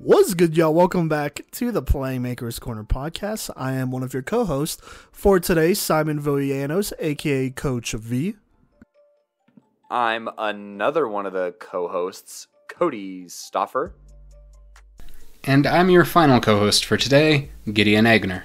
What's good, y'all? Welcome back to the Playmakers Corner podcast. I am one of your co-hosts for today, Simon Villanos, aka Coach V. I'm another one of the co-hosts, Kodey Stoffer. And I'm your final co-host for today, Gideon Agner.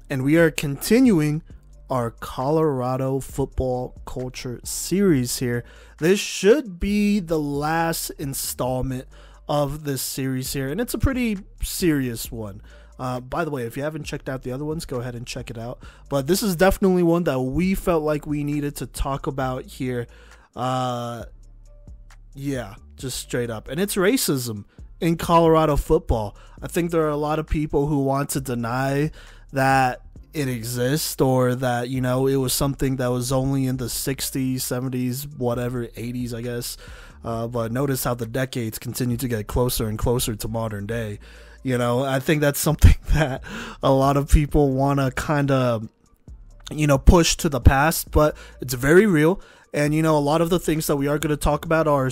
And we are continuing our Colorado football culture series here. This should be the last installment of this series here, and it's a pretty serious one. By the way, if you haven't checked out the other ones, go ahead and check it out. But this is definitely one that we felt like we needed to talk about here. Yeah, just straight up. And it's racism in Colorado football. I think there are a lot of people who want to deny that it exists, or that, you know, it was something that was only in the 60s, 70s, whatever, 80s, I guess. But notice how the decades continue to get closer and closer to modern day. You know, I think that's something that a lot of people want to kind of, you know, push to the past, but it's very real. And, you know, a lot of the things that we are going to talk about are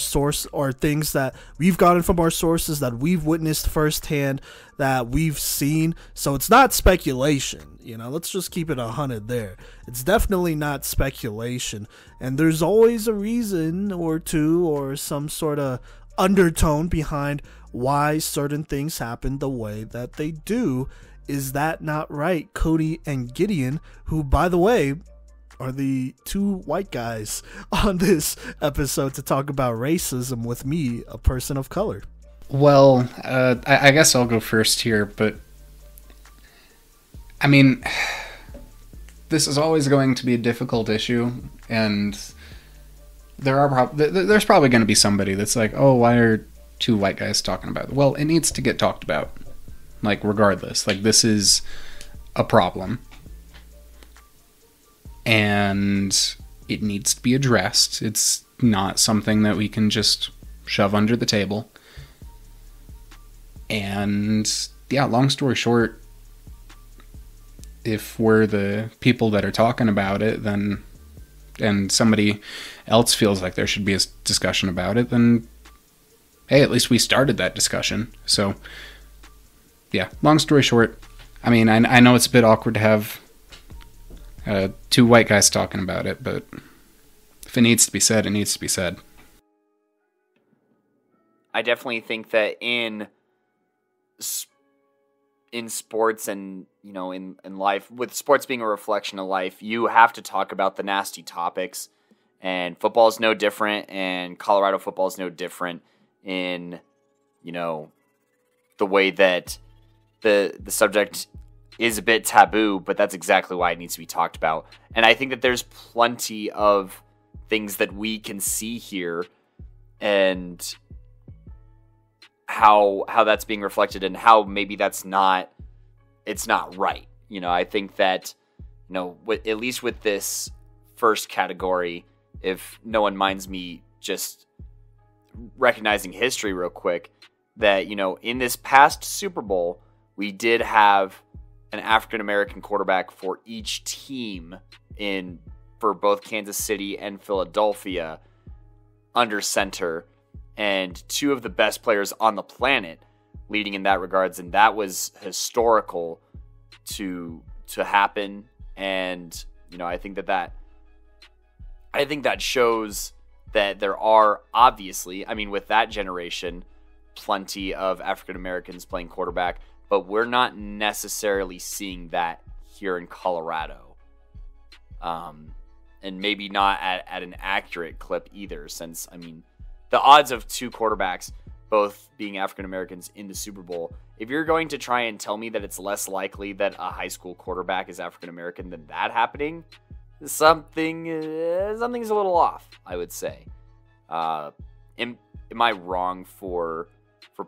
things that we've gotten from our sources, that we've witnessed firsthand, that we've seen. So it's not speculation. You know, let's just keep it 100 there. It's definitely not speculation. And there's always a reason or two, or some sort of undertone behind why certain things happen the way that they do. Is that not right, Kodey and Gideon, who, by the way, are the two white guys on this episode to talk about racism with me, a person of color? Well, I guess I'll go first here, but I mean, this is always going to be a difficult issue, and there's probably going to be somebody that's like, oh, why are two white guys talking about it? Well, it needs to get talked about, like, regardless. Like, this is a problem, and it needs to be addressed. It's not something that we can just shove under the table. And yeah, long story short, if we're the people that are talking about it, then, and somebody else feels like there should be a discussion about it, then hey, at least we started that discussion. So yeah, long story short, I mean, I know it's a bit awkward to have two white guys talking about it, but if it needs to be said, it needs to be said. I definitely think that in sports, and, you know, in life, with sports being a reflection of life, you have to talk about the nasty topics, and football is no different, and Colorado football is no different in, you know, the way that the subject is a bit taboo, but that's exactly why it needs to be talked about. And I think that there's plenty of things that we can see here, and how that's being reflected, and how maybe it's not right. You know, I think that, you know, at least with this first category, if no one minds me just recognizing history real quick, that, you know, in this past Super Bowl, we did have an African-American quarterback for each team for both Kansas City and Philadelphia under center, and two of the best players on the planet leading in that regards. And that was historical to happen. And, you know, I think that shows that there are, obviously, I mean, with that generation, plenty of African-Americans playing quarterback, but we're not necessarily seeing that here in Colorado. And maybe not at an accurate clip either, since, I mean, the odds of two quarterbacks both being African-Americans in the Super Bowl, if you're going to try and tell me that it's less likely that a high school quarterback is African-American than that happening, something's a little off, I would say. Am I wrong for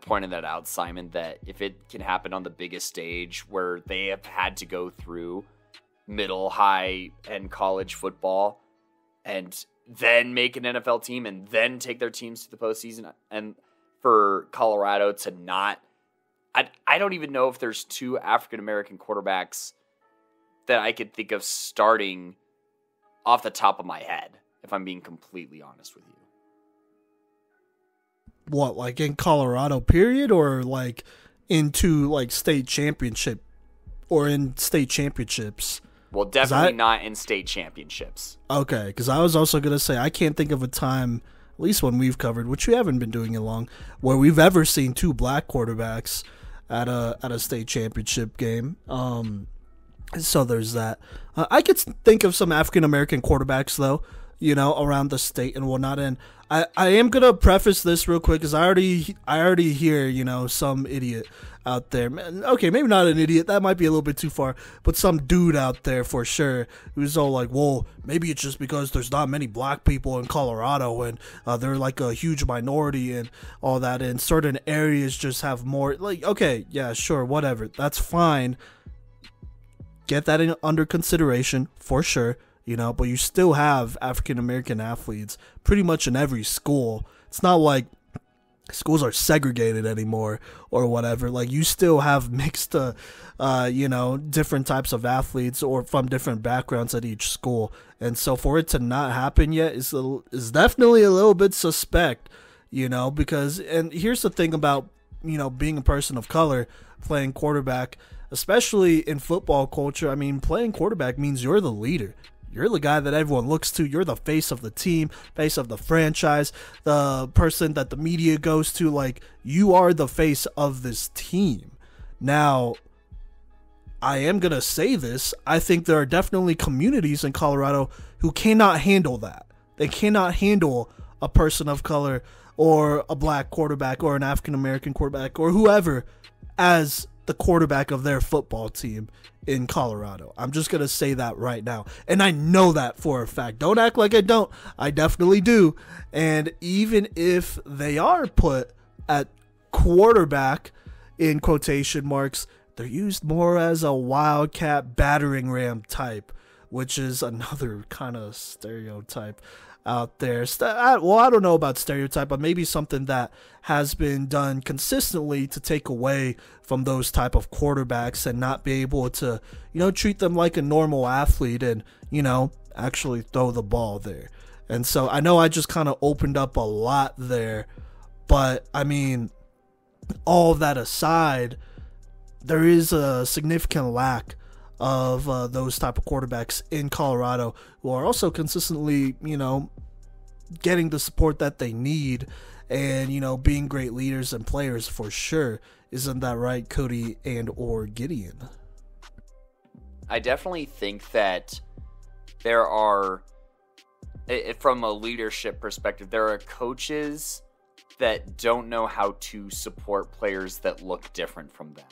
pointing that out, Simon, that if it can happen on the biggest stage where they have had to go through middle, high, and college football, and then make an NFL team, and then take their teams to the postseason, and for Colorado to not, I don't even know if there's two African-American quarterbacks that I could think of starting off the top of my head, if I'm being completely honest with you. what, like in Colorado period, or like into like state championship or in state championships? Well, definitely not in state championships. Okay, because I was also going to say, I can't think of a time, at least when we've covered, which we haven't been doing it long, where we've ever seen two black quarterbacks at a state championship game. So there's that. I could think of some African American quarterbacks though, around the state and whatnot. And I am gonna preface this real quick because I already hear some idiot out there. Okay, maybe not an idiot. That might be a little bit too far. But some dude out there for sure who's all like, well, maybe it's just because there's not many black people in Colorado and they're like a huge minority and all that. And certain areas just have more. Like, okay, yeah, sure, whatever. That's fine. Get that under consideration for sure. But you still have African American athletes pretty much in every school. It's not like schools are segregated anymore or whatever. Like, you still have mixed, different types of athletes or from different backgrounds at each school. And so for it to not happen yet is definitely a little bit suspect, because, and here's the thing about, being a person of color playing quarterback, especially in football culture. I mean, playing quarterback means you're the leader. You're the guy that everyone looks to. You're the face of the team, face of the franchise, the person that the media goes to. Like, you are the face of this team. Now, I am going to say this. I think there are definitely communities in Colorado who cannot handle that. They cannot handle a person of color or a black quarterback or an African American quarterback or whoever as the quarterback of their football team in Colorado. I'm just going to say that right now. And I know that for a fact. Don't act like I don't. I definitely do. And even if they are put at quarterback in quotation marks, they're used more as a wildcat battering ram type, which is another kind of stereotype out there. I don't know about stereotype, but maybe something that has been done consistently to take away from those type of quarterbacks and not be able to, treat them like a normal athlete and, actually throw the ball there. And so I know I just kind of opened up a lot there, but I mean, all of that aside, there is a significant lack of those type of quarterbacks in Colorado who are also consistently, getting the support that they need and, being great leaders and players for sure. Isn't that right, Kodey and or Gideon? I definitely think that there are, from a leadership perspective, there are coaches that don't know how to support players that look different from them.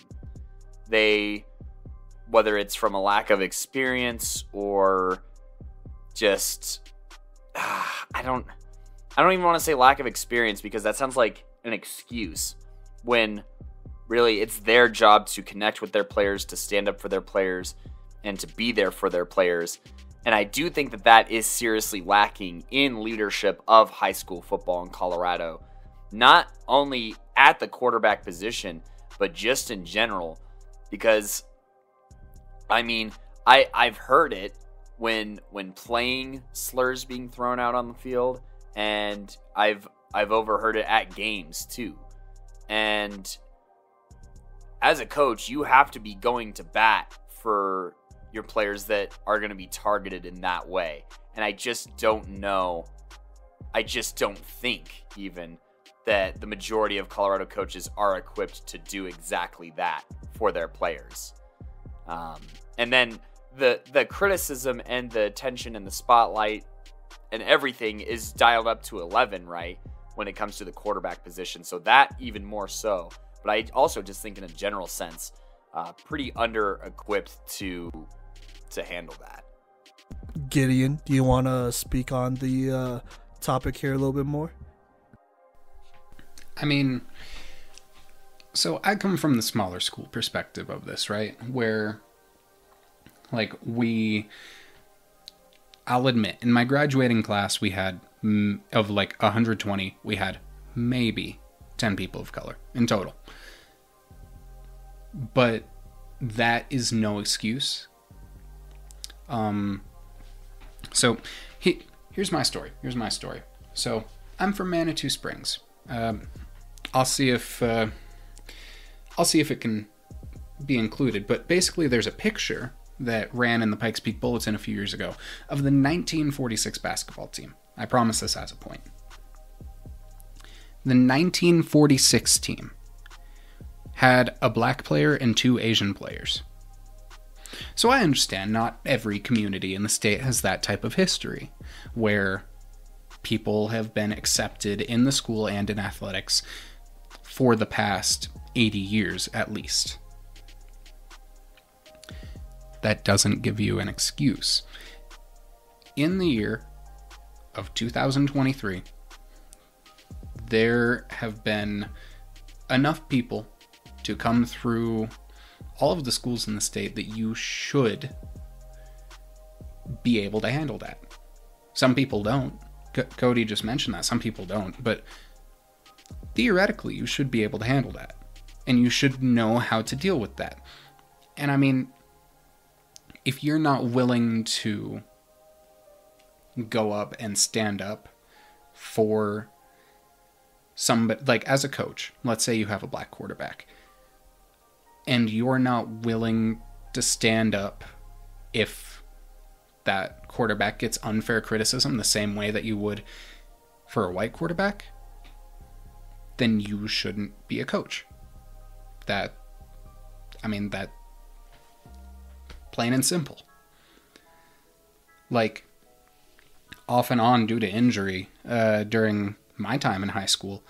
Whether it's from a lack of experience or just, I don't even want to say lack of experience because that sounds like an excuse when really it's their job to connect with their players, to stand up for their players, and to be there for their players. And I do think that that is seriously lacking in leadership of high school football in Colorado, not only at the quarterback position, but just in general, because I mean, I've heard it when playing slurs being thrown out on the field, and I've overheard it at games too. And as a coach, you have to be going to bat for your players that are going to be targeted in that way. And I just don't know. I just don't think even that the majority of Colorado coaches are equipped to do exactly that for their players. And then the criticism and the attention and the spotlight and everything is dialed up to 11, right, when it comes to the quarterback position. So that even more so. But I also just think in a general sense, pretty under-equipped to handle that. Gideon, do you want to speak on the topic here a little bit more? I mean, so I come from the smaller school perspective of this, right? Where, like, I'll admit, in my graduating class, we had, of like 120, we had maybe 10 people of color in total. But that is no excuse. So here's my story. So I'm from Manitou Springs. I'll see if it can be included. But basically, there's a picture that ran in the Pikes Peak Bulletin a few years ago of the 1946 basketball team. I promise this has a point. The 1946 team had a black player and 2 Asian players. So I understand not every community in the state has that type of history, where people have been accepted in the school and in athletics for the past 80 years at least. That doesn't give you an excuse. In the year of 2023, there have been enough people to come through all of the schools in the state that you should be able to handle that. Some people don't. Kodey just mentioned that. Some people don't. But theoretically, you should be able to handle that. And you should know how to deal with that. And I mean, if you're not willing to go up and stand up for somebody, like as a coach, let's say you have a black quarterback, and you're not willing to stand up if that quarterback gets unfair criticism the same way that you would for a white quarterback, then you shouldn't be a coach. That plain and simple. Like, off and on due to injury, during my time in high school,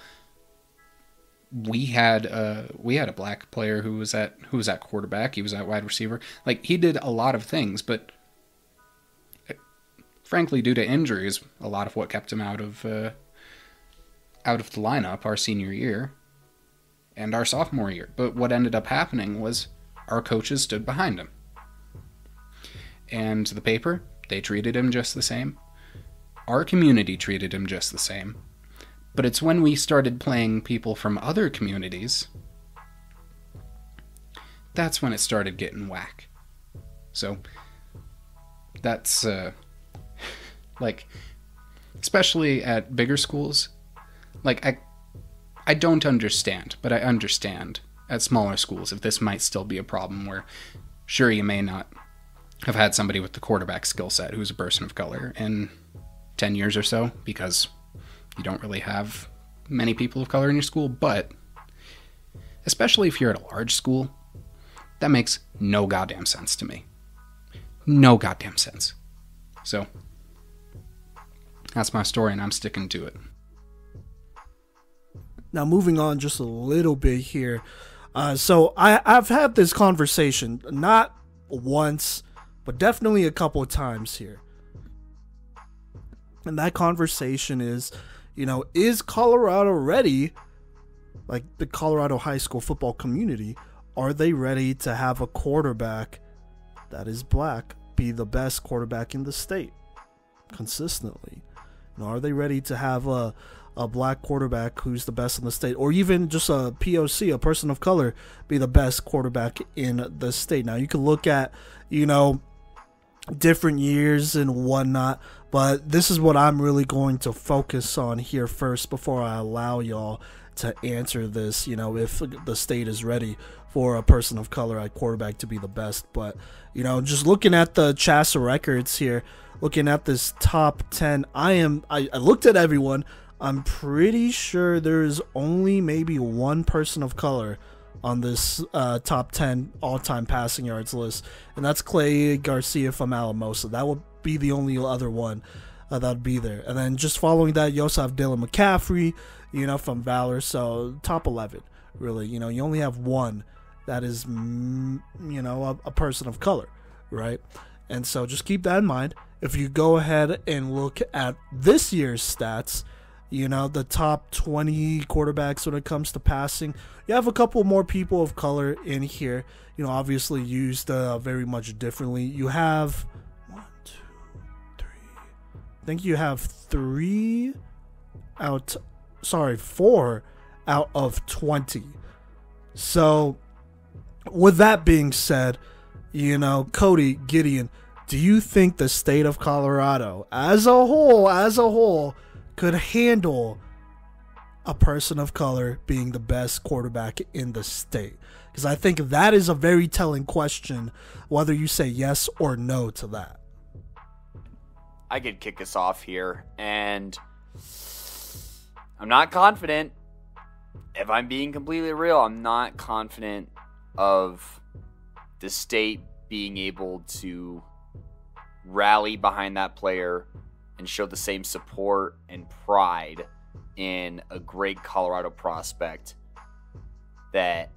we had a black player who was at quarterback. He was at wide receiver. Like, he did a lot of things, but frankly, due to injuries, a lot of what kept him out of the lineup our senior year and our sophomore year. But what ended up happening was our coaches stood behind him. And the paper, they treated him just the same. Our community treated him just the same. But it's when we started playing people from other communities, that's when it started getting whack. So that's like, especially at bigger schools, like I don't understand, but I understand at smaller schools if this might still be a problem where, sure, you may not have had somebody with the quarterback skill set who's a person of color in 10 years or so, because you don't really have many people of color in your school, but especially if you're at a large school, that makes no goddamn sense to me. No goddamn sense. So that's my story, and I'm sticking to it. Now, moving on just a little bit here. So I've had this conversation, not once, but definitely a couple of times here. And that conversation is, is Colorado ready, like the Colorado high school football community, are they ready to have a quarterback that is black be the best quarterback in the state consistently? Are they ready to have a black quarterback who's the best in the state, or even just a POC, a person of color, be the best quarterback in the state? Now, you can look at, different years and whatnot, but this is what I'm really going to focus on here first before I allow y'all to answer this, if the state is ready for a person of color at quarterback to be the best. But, just looking at the Chassa records here, looking at this top 10, I looked at everyone. I'm pretty sure there's only maybe one person of color on this top 10 all-time passing yards list, and that's Clay Garcia from Alamosa. That would be the only other one that would be there. And then just following that, you also have Dylan McCaffrey, from Valor. So top 11, really. You only have one that is, a person of color, right? And so just keep that in mind. If you go ahead and look at this year's stats, the top 20 quarterbacks when it comes to passing, you have a couple more people of color in here, obviously used very much differently. You have 1, 2, 3, I think you have 4 out of 20. So with that being said, Kodey, Gideon, do you think the state of Colorado as a whole could handle a person of color being the best quarterback in the state? Because I think that is a very telling question, whether you say yes or no to that. I could kick us off here, and I'm not confident. If I'm being completely real, I'm not confident of the state being able to rally behind that player and show the same support and pride in a great Colorado prospect that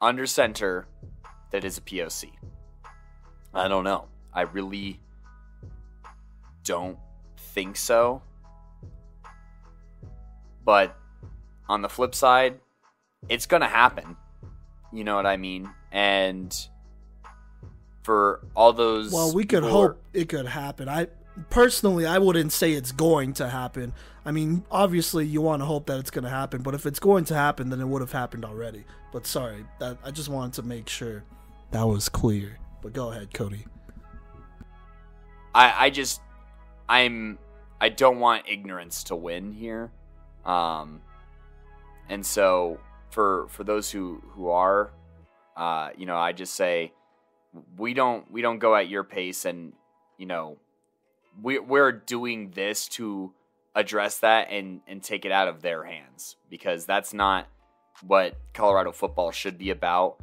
under center that is a POC. I don't know. I really don't think so. But on the flip side, it's going to happen. You know what I mean? And for all those... Well, we could hope it could happen. Personally, I wouldn't say it's going to happen. I mean, obviously, you want to hope that it's going to happen, but if it's going to happen, then it would have happened already. But sorry, I just wanted to make sure that was clear. But go ahead, Kodey. I don't want ignorance to win here. And so for those who are, I just say we don't go at your pace, and we're doing this to address that and take it out of their hands, because that's not what Colorado football should be about.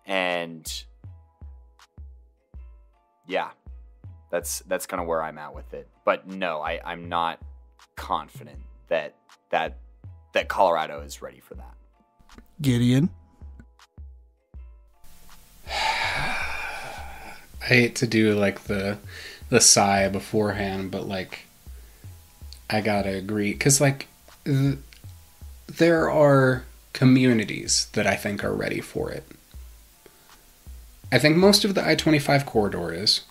And yeah, that's kind of where I'm at with it. But no, I'm not confident that Colorado is ready for that. Gideon? I hate to do like the sigh beforehand, but like I gotta agree, because like there are communities that I think are ready for it. I think most of the I-25 corridor is.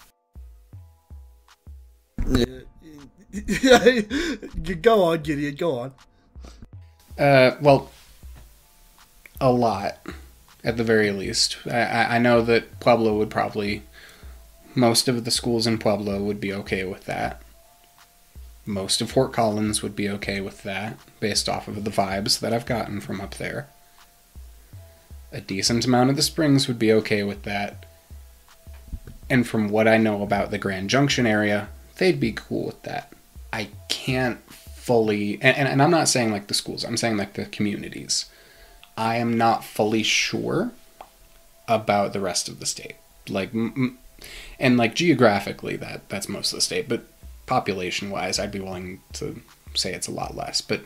Go on, Gideon, go on. Well, a lot, at the very least. I know that Pueblo would probably... Most of the schools in Pueblo would be okay with that. Most of Fort Collins would be okay with that, based off of the vibes that I've gotten from up there. A decent amount of the Springs would be okay with that. And from what I know about the Grand Junction area, they'd be cool with that. I can't fully... And I'm not saying like the schools, I'm saying like the communities. I am not fully sure about the rest of the state. Like... And like geographically, that's most of the state, but population-wise, I'd be willing to say it's a lot less. But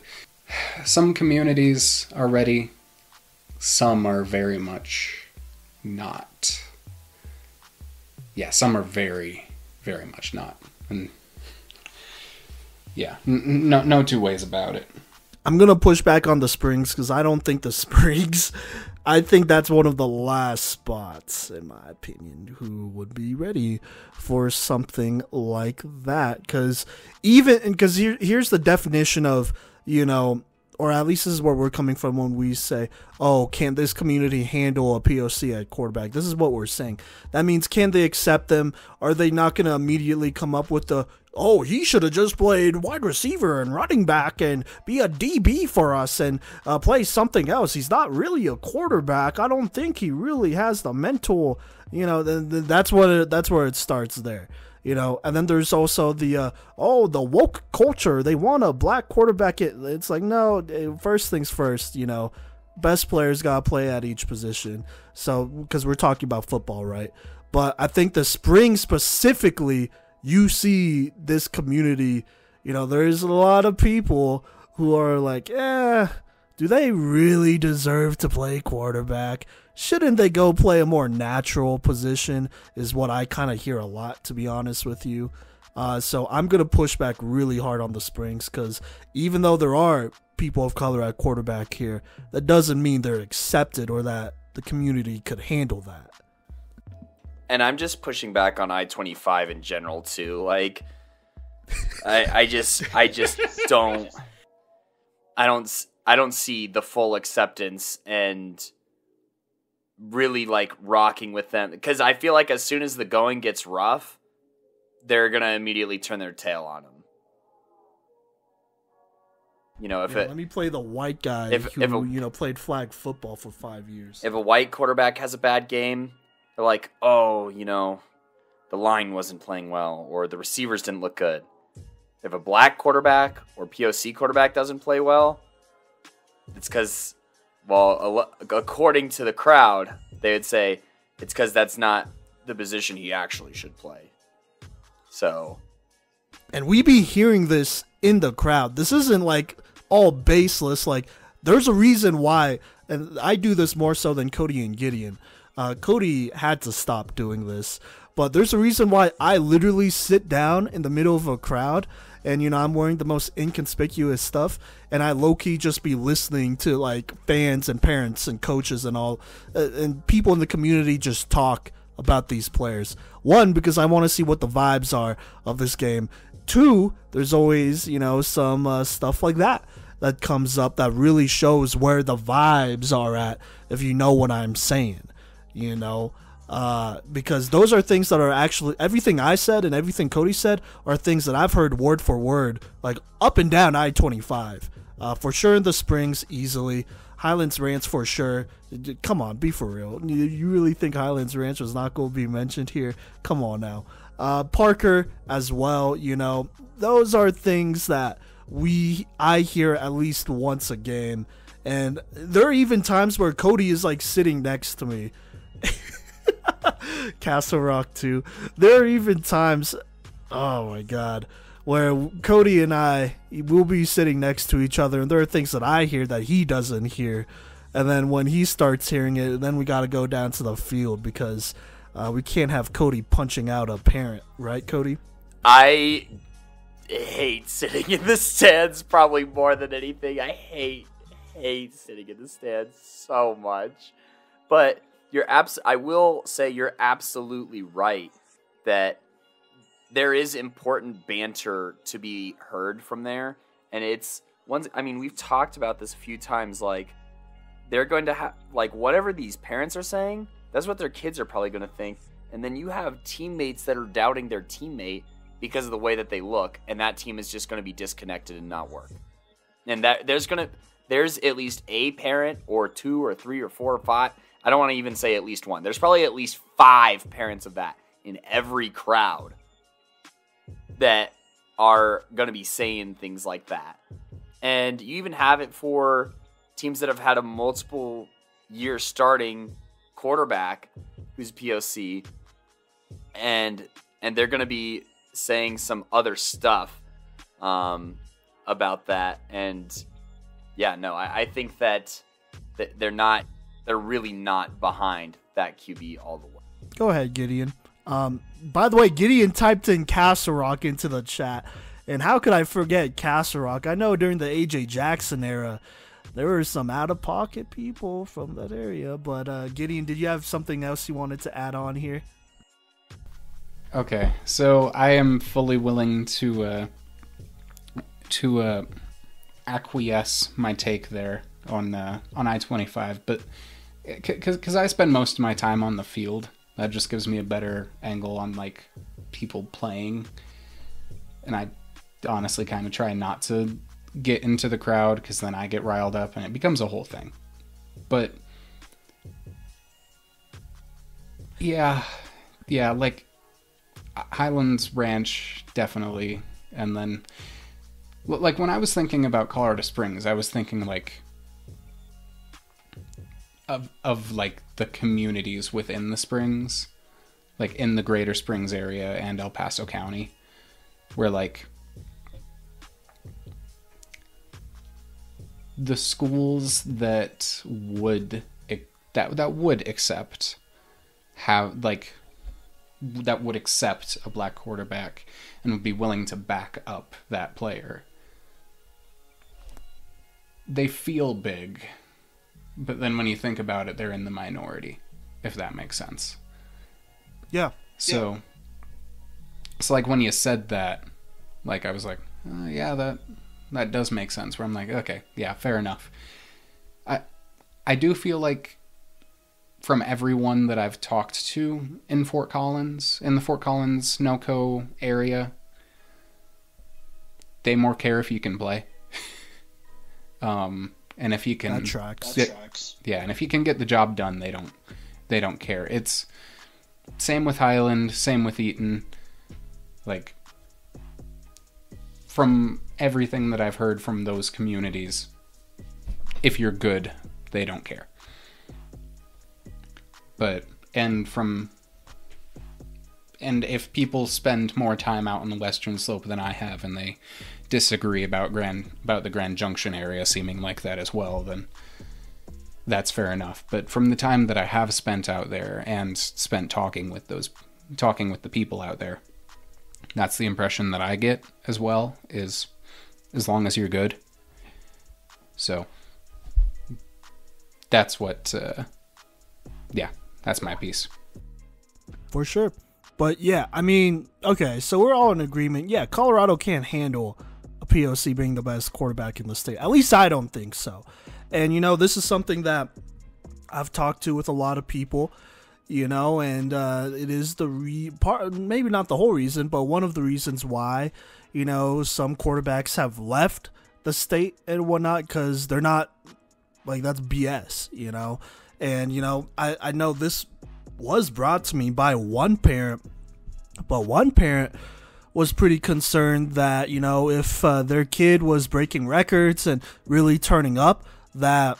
some communities are ready, some are very much not. Yeah, some are very, very much not. And yeah, no two ways about it. I'm going to push back on the Springs, because I don't think the Springs... I think that's one of the last spots, in my opinion, who would be ready for something like that. Because here's the definition of, or at least this is where we're coming from when we say, oh, can this community handle a POC at quarterback? This is what we're saying. That means, can they accept them? Are they not going to immediately come up with he should have just played wide receiver and running back and be a DB for us and play something else. He's not really a quarterback. I don't think he really has the mental, that's where it starts there. And then there's also the woke culture. They want a black quarterback. It's like, no, first things first, best players got to play at each position. So, because we're talking about football, right? But I think the spring specifically, you see this community, there's a lot of people who are like, do they really deserve to play quarterback? Shouldn't they go play a more natural position, is what I kind of hear a lot, to be honest with you. So I'm going to push back really hard on the Springs, because even though there are people of color at quarterback here, that doesn't mean they're accepted or that the community could handle that. And I'm just pushing back on I-25 in general too. Like, I just don't see the full acceptance and really like rocking with them, because I feel like as soon as the going gets rough, they're gonna immediately turn their tail on them. let me play the white guy who played flag football for 5 years. If a white quarterback has a bad game, they're like, oh, the line wasn't playing well, or the receivers didn't look good. If a black quarterback or POC quarterback doesn't play well, it's because, according to the crowd, they would say it's because that's not the position he actually should play. So, and we be hearing this in the crowd. This isn't like all baseless. Like, there's a reason why, and I do this more so than Kodey and Gideon. Kodey had to stop doing this, but there's a reason why I literally sit down in the middle of a crowd, and I'm wearing the most inconspicuous stuff, and I low-key just be listening to like fans and parents and coaches and all, and people in the community just talk about these players. One, because I want to see what the vibes are of this game. Two, there's always some stuff like that comes up that really shows where the vibes are at, if you know what I'm saying. Because those are things that are actually, everything I said and everything Kodey said are things that I've heard word for word, like up and down I-25. For sure in the Springs, easily. Highlands Ranch for sure. Come on, be for real. You really think Highlands Ranch was not going to be mentioned here? Come on now. Parker as well, those are things that I hear at least once a game. And there are even times where Kodey is like sitting next to me. Castle Rock too. There are even times, oh my god, where Kodey and I will be sitting next to each other, and there are things that I hear that he doesn't hear, and then when he starts hearing it, then we got to go down to the field because we can't have Kodey punching out a parent, right, Kodey? I hate sitting in the stands probably more than anything. I hate sitting in the stands so much, but I will say you're absolutely right that there is important banter to be heard from there, and we've talked about this a few times. Like, they're going to have, like, whatever these parents are saying, that's what their kids are probably going to think, and then you have teammates that are doubting their teammate because of the way that they look, and that team is just going to be disconnected and not work. And that there's at least a parent or two or three or four or five. I don't want to even say at least one. There's probably at least 5 parents of that in every crowd that are going to be saying things like that. And you even have it for teams that have had a multiple year starting quarterback who's POC, and they're going to be saying some other stuff about that. And yeah, no, I think that they're really not behind that QB all the way. Go ahead, Gideon. By the way, Gideon typed in Castle Rock into the chat, and how could I forget Castle Rock? I know during the AJ Jackson era, there were some out-of-pocket people from that area, but Gideon, did you have something else you wanted to add on here? Okay, so I am fully willing to acquiesce my take there on I-25, but because I spend most of my time on the field, that just gives me a better angle on like people playing, and I honestly kind of try not to get into the crowd because then I get riled up and it becomes a whole thing. But yeah, like Highlands Ranch definitely, and then like when I was thinking about Colorado Springs, I was thinking like of like the communities within the Springs, like in the Greater Springs area and El Paso County, where like the schools that would accept a black quarterback and would be willing to back up that player, they feel big, but then when you think about it, they're in the minority, if that makes sense. Yeah. So like when you said that, like I was like, yeah, that does make sense. Where I'm like, okay, yeah, fair enough. I do feel like from everyone that I've talked to in the Fort Collins, NoCo area, they more care if you can play. And if you can, that tracks. Yeah, and if you can get the job done, they don't care. It's same with Highland, same with Eaton. Like, from everything that I've heard from those communities, if you're good, they don't care. And if people spend more time out on the Western Slope than I have, and they disagree about the Grand Junction area seeming like that as well, then that's fair enough. But from the time that I have spent out there and spent talking with the people out there, that's the impression that I get as well, is as long as you're good. So that's what that's my piece. For sure. But yeah, I mean, okay, so we're all in agreement. Yeah, Colorado can't handle a POC being the best quarterback in the state. At least I don't think so. And, this is something that I've talked to with a lot of people, and it is maybe not the whole reason, but one of the reasons why, some quarterbacks have left the state and whatnot, because they're not, like, that's BS, And, I know this was brought to me by one parent, but one parent was pretty concerned that, if their kid was breaking records and really turning up, that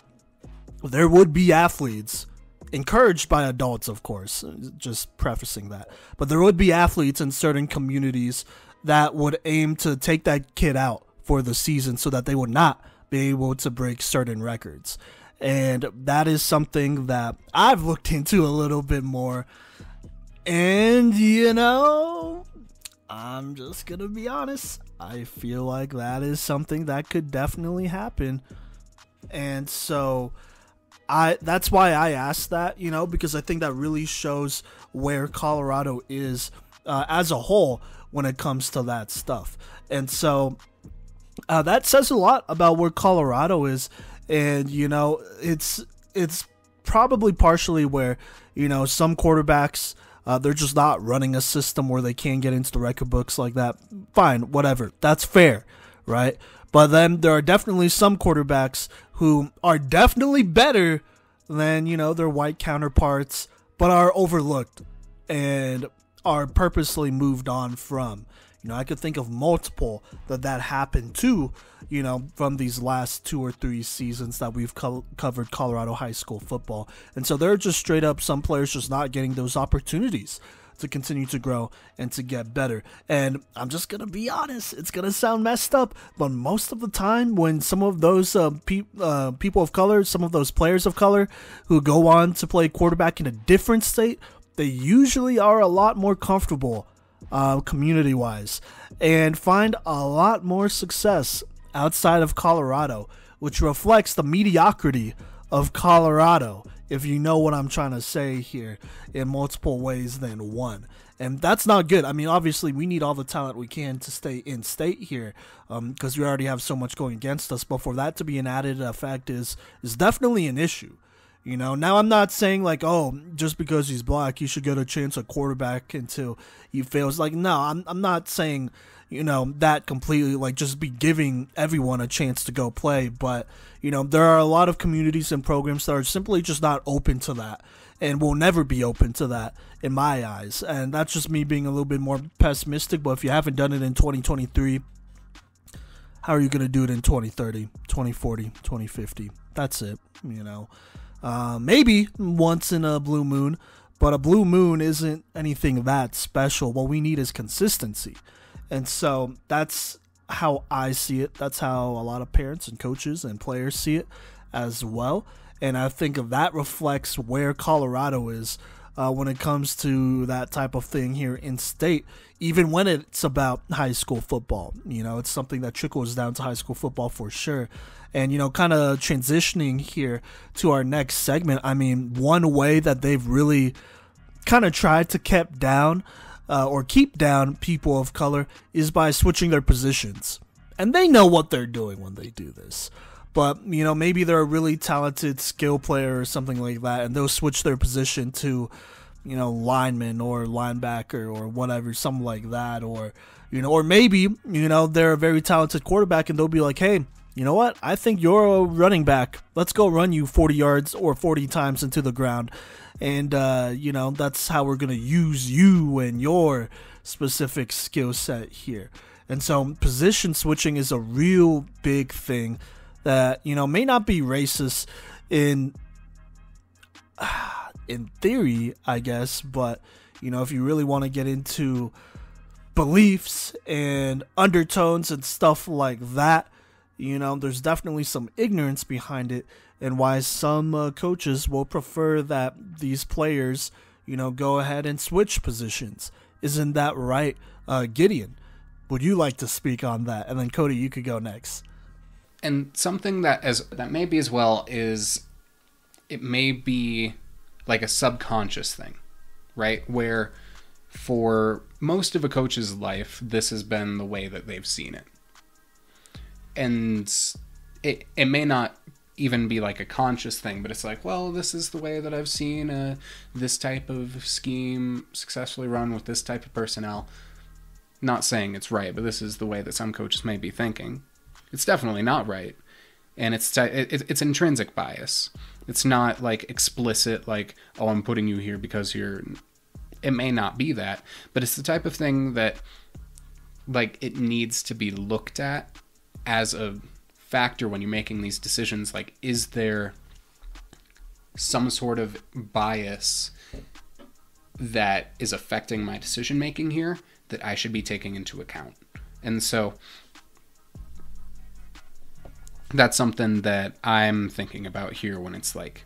there would be athletes, encouraged by adults, of course, just prefacing that, but there would be athletes in certain communities that would aim to take that kid out for the season so that they would not be able to break certain records. And that is something that I've looked into a little bit more. And, I'm just going to be honest. I feel like that is something that could definitely happen. And so that's why I asked that, because I think that really shows where Colorado is as a whole when it comes to that stuff. And so that says a lot about where Colorado is. And, it's probably partially where, some quarterbacks, they're just not running a system where they can get into the record books like that. Fine, whatever. That's fair, right? But then there are definitely some quarterbacks who are definitely better than, their white counterparts, but are overlooked and are purposely moved on from. I could think of multiple that happened to, from these last 2 or 3 seasons that we've covered Colorado high school football. And so there are just straight up some players just not getting those opportunities to continue to grow and to get better. And I'm just going to be honest, it's going to sound messed up, but most of the time when some of those people of color, some of those players of color who go on to play quarterback in a different state, they usually are a lot more comfortable community-wise, and find a lot more success outside of Colorado, which reflects the mediocrity of Colorado, if you know what I'm trying to say here, in multiple ways than one. And that's not good. I mean, obviously, we need all the talent we can to stay in state here, because we already have so much going against us. But for that to be an added effect is definitely an issue. Now I'm not saying like, oh, just because he's black, he should get a chance at quarterback until he fails. Like, no, I'm not saying, that completely, like, just be giving everyone a chance to go play. But, there are a lot of communities and programs that are simply just not open to that and will never be open to that in my eyes. And that's just me being a little bit more pessimistic. But if you haven't done it in 2023, how are you going to do it in 2030, 2040, 2050? That's it, Maybe once in a blue moon, but a blue moon isn't anything that special. What we need is consistency. And so that's how I see it. That's how a lot of parents and coaches and players see it as well. And I think that reflects where Colorado is when it comes to that type of thing here in state, even when it's about high school football. It's something that trickles down to high school football for sure. And, kind of transitioning here to our next segment, I mean, one way that they've really kind of tried to keep down people of color is by switching their positions. And they know what they're doing when they do this. But, maybe they're a really talented skill player or something like that, and they'll switch their position to, lineman or linebacker or whatever, something like that. Or, or maybe, they're a very talented quarterback and they'll be like, hey, you know what? I think you're a running back. Let's go run you 40 yards or 40 times into the ground. And, that's how we're going to use you and your specific skill set here. And so position switching is a real big thing that, may not be racist in theory, I guess. But, if you really want to get into beliefs and undertones and stuff like that, there's definitely some ignorance behind it, and why some coaches will prefer that these players, go ahead and switch positions. Isn't that right? Gideon, would you like to speak on that? And then Kodey, you could go next. And something that may be as well is it may be like a subconscious thing, right? Where for most of a coach's life, this has been the way that they've seen it. And it may not even be like a conscious thing, but it's like, well, this is the way that I've seen this type of scheme successfully run with this type of personnel. Not saying it's right, but this is the way that some coaches may be thinking. It's definitely not right. And it's intrinsic bias. It's not like explicit, like, oh, I'm putting you here because you're... It may not be that, but it's the type of thing that, like, it needs to be looked at as a factor when you're making these decisions. Like, is there some sort of bias that is affecting my decision making here that I should be taking into account? And so that's something that I'm thinking about here when it's like,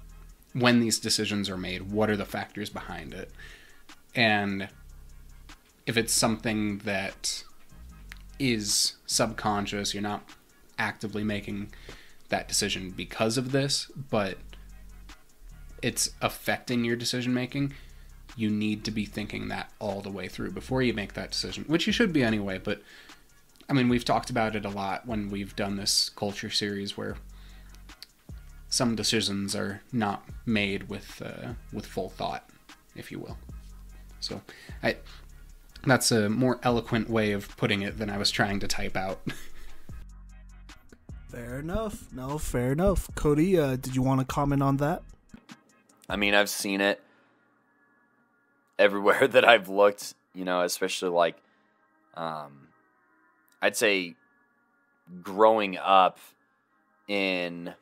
when these decisions are made, what are the factors behind it? And if it's something that is subconscious, you're not actively making that decision because of this, but it's affecting your decision making, you need to be thinking that all the way through before you make that decision, which you should be anyway. But I mean, we've talked about it a lot when we've done this culture series where some decisions are not made with full thought, if you will. So that's a more eloquent way of putting it than I was trying to type out. Fair enough. No, fair enough. Kodey, did you want to comment on that? I mean, I've seen it everywhere that I've looked, especially like, I'd say growing up in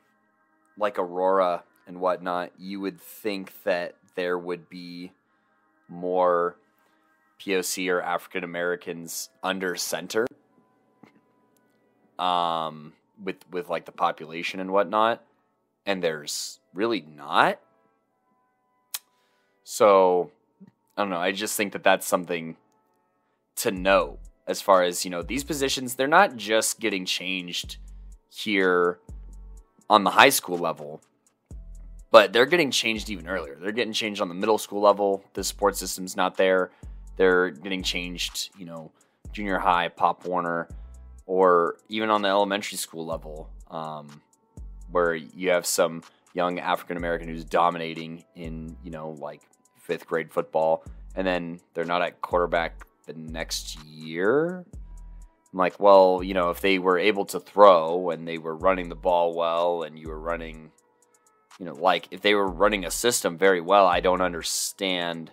like Aurora and whatnot, you would think that there would be more POC or African Americans under center, with like the population and whatnot, and there's really not. So I don't know. I just think that that's something to know as far as, these positions, they're not just getting changed here on the high school level, but they're getting changed even earlier. They're getting changed on the middle school level. The support system's not there. They're getting changed, junior high, Pop Warner, or even on the elementary school level, where you have some young African American who's dominating in, like 5th grade football, and then they're not at quarterback the next year. I'm like, well, if they were able to throw and they were running the ball well, and you were running, like if they were running a system very well, I don't understand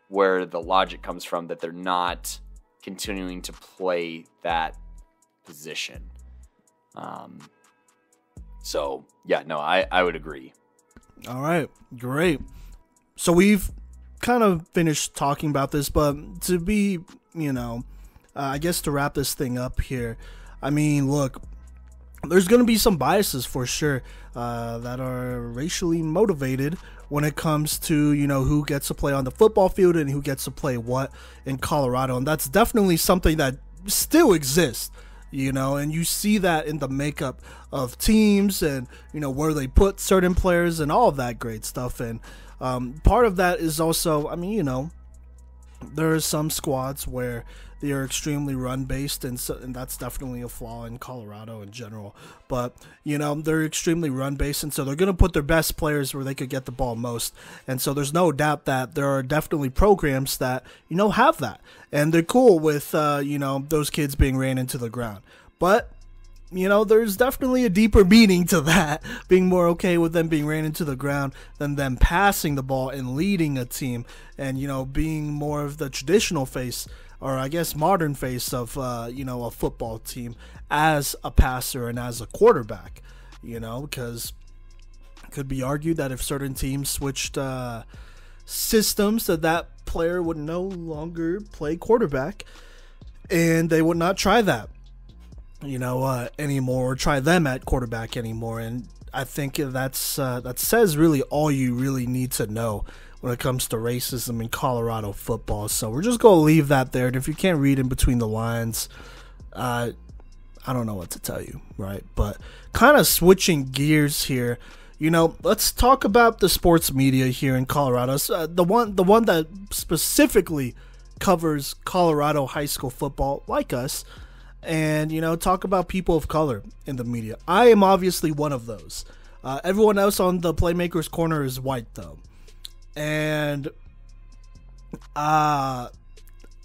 where the logic comes from that they're not continuing to play that position. So yeah, no, I would agree. All right, great. So we've kind of finished talking about this, but to be, I guess to wrap this thing up here, I mean, look, there's going to be some biases for sure that are racially motivated when it comes to, who gets to play on the football field and who gets to play what in Colorado. And that's definitely something that still exists, and you see that in the makeup of teams and, where they put certain players and all of that great stuff. And part of that is also, I mean, there are some squads where they are extremely run-based, and that's definitely a flaw in Colorado in general. But, they're extremely run-based, and so they're going to put their best players where they could get the ball most. And so there's no doubt that there are definitely programs that, have that. And they're cool with, those kids being ran into the ground. But there's definitely a deeper meaning to that, being more okay with them being ran into the ground than them passing the ball and leading a team, and, being more of the traditional face, or I guess modern face of, a football team as a passer and as a quarterback, because it could be argued that if certain teams switched systems, that player would no longer play quarterback, and they would not try that anymore, or try them at quarterback anymore. And I think that says really all you really need to know when it comes to racism in Colorado football. So we're just going to leave that there. And if you can't read in between the lines, I don't know what to tell you, right? But kind of switching gears here, let's talk about the sports media here in Colorado. The one that specifically covers Colorado high school football, like us, and, talk about people of color in the media. I am obviously one of those. Everyone else on the Playmakers Corner is white, though. And I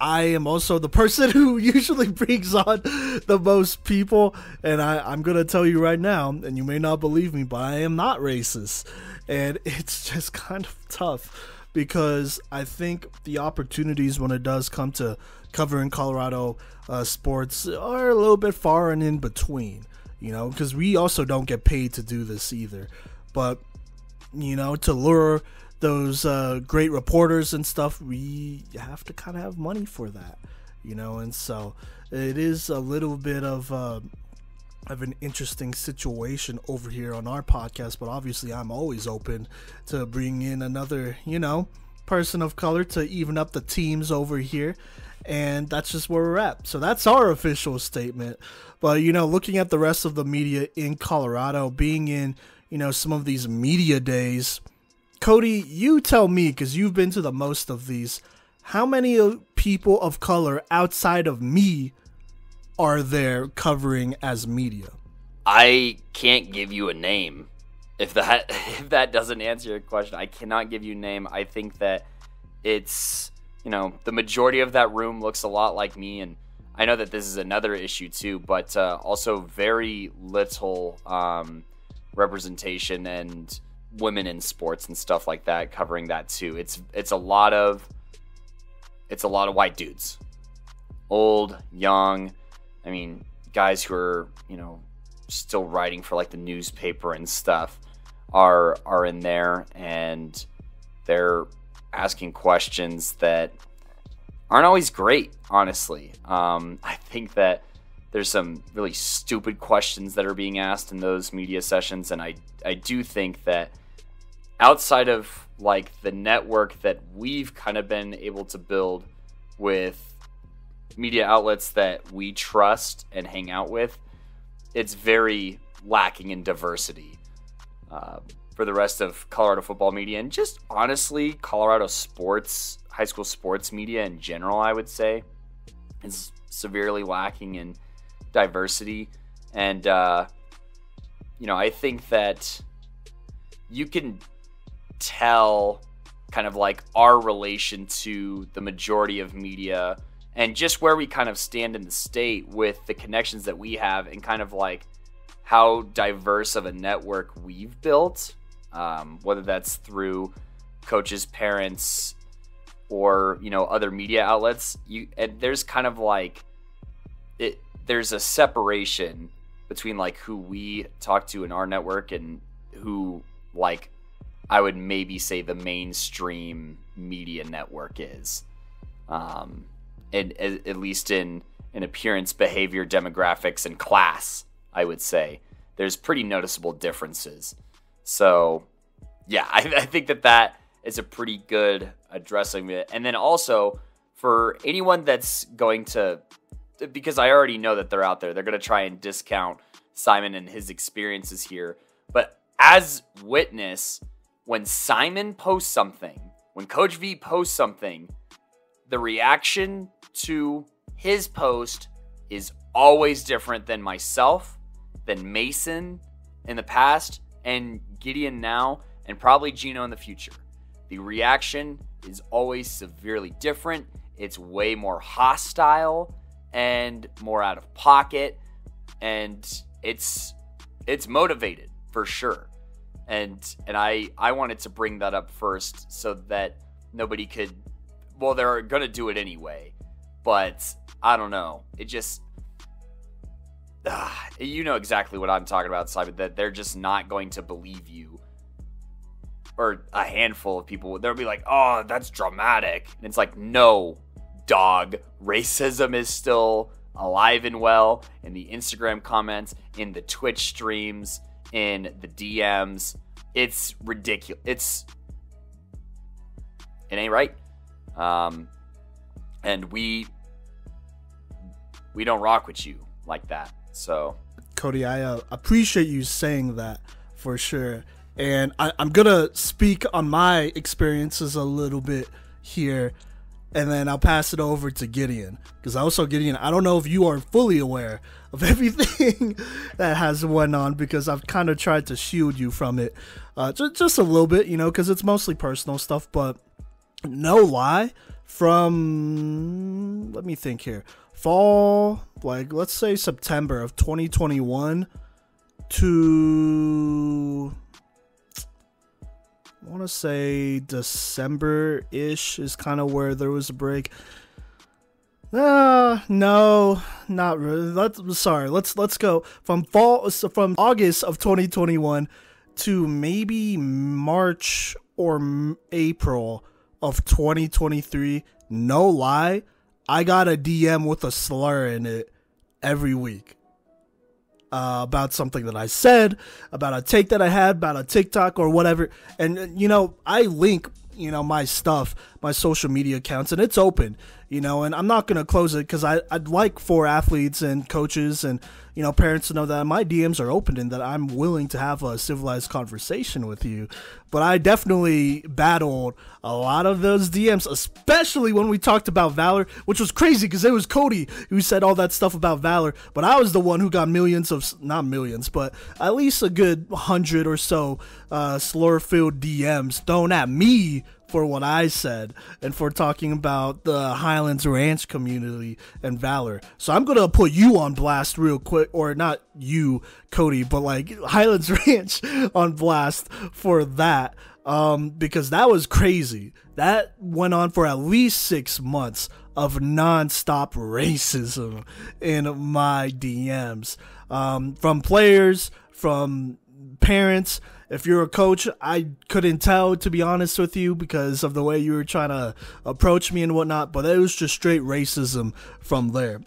am also the person who usually brings on the most people. And I'm going to tell you right now, and you may not believe me, but I am not racist. And it's just kind of tough, because I think the opportunities when it does come to covering Colorado sports are a little bit far and in between, because we also don't get paid to do this either. But, to lure those great reporters and stuff, we have to kind of have money for that, and so it is a little bit of an interesting situation over here on our podcast. But obviously I'm always open to bring in another, person of color to even up the teams over here. And that's just where we're at. So that's our official statement. But, looking at the rest of the media in Colorado, being in, some of these media days, Kodey, you tell me, because you've been to the most of these, how many people of color outside of me are there covering as media? I can't give you a name. If that doesn't answer your question, I cannot give you a name. I think that it's, the majority of that room looks a lot like me, and I know that this is another issue too, but also very little representation and women in sports and stuff like that covering that too. It's a lot of white dudes, old, young. I mean, guys who are still writing for like the newspaper and stuff are in there, and they're asking questions that aren't always great, honestly. I think that there's some really stupid questions that are being asked in those media sessions, and I do think that outside of like the network that we've kind of been able to build with media outlets that we trust and hang out with, it's very lacking in diversity. For the rest of Colorado football media, and just honestly Colorado sports, high school sports media in general, I would say is severely lacking in diversity. And I think that you can tell kind of like our relation to the majority of media and just where we kind of stand in the state with the connections that we have, and kind of like how diverse of a network we've built, whether that's through coaches, parents, or other media outlets. And there's kind of like there's a separation between like who we talk to in our network and who, like, I would maybe say the mainstream media network is, and at least in appearance, behavior, demographics, and class. I would say there's pretty noticeable differences. So, yeah, I think that is a pretty good addressing it. And then also, for anyone that's going to, because I already know that they're out there, they're going to try and discount Simon and his experiences here. But as witness, when Simon posts something, when Coach V posts something, the reaction to his post is always different than myself, than Mason in the past, and Gideon now, and probably Gino in the future. The reaction is always severely different. It's way more hostile and more out of pocket, and it's motivated for sure. And I wanted to bring that up first so that nobody could, well, they're going to do it anyway, but I don't know. It just, you know exactly what I'm talking about, Simon, that they're just not going to believe you. Or a handful of people, they'll be like, oh, that's dramatic. And it's like, no, dog. Racism is still alive and well in the Instagram comments, in the Twitch streams, in the DMs. It's ridiculous. It ain't right. And we don't rock with you like that. So, Kodey, I appreciate you saying that for sure. And I'm going to speak on my experiences a little bit here, and then I'll pass it over to Gideon. Because also, Gideon, I don't know if you are fully aware of everything that has went on, because I've kind of tried to shield you from it just a little bit, you know, because it's mostly personal stuff. But no lie, from, let me think here, fall, like, let's say September of 2021 to, I want to say December-ish is kind of where there was a break. No, not really. Let's go from August of 2021 to maybe March or April of 2023. No lie, I got a DM with a slur in it every week. About something that I said, about a take that I had, about a TikTok or whatever. And, you know, I link, you know, my stuff, my social media accounts, and it's open, you know, and I'm not going to close it because I'd like for athletes and coaches and, you know, parents to know that my DMs are open and that I'm willing to have a civilized conversation with you. But I definitely battled a lot of those DMs, especially when we talked about Valor, which was crazy because it was Kodey who said all that stuff about Valor. But I was the one who got millions of, not millions, but at least a good 100 or so slur-filled DMs thrown at me for what I said and for talking about the Highlands Ranch community and Valor. So I'm going to put you on blast real quick, or not you, Kodey, but like Highlands Ranch on blast for that, because that was crazy. That went on for at least 6 months of non-stop racism in my DMs, from players, from parents. If you're a coach, I couldn't tell, to be honest with you, because of the way you were trying to approach me and whatnot, but it was just straight racism from there.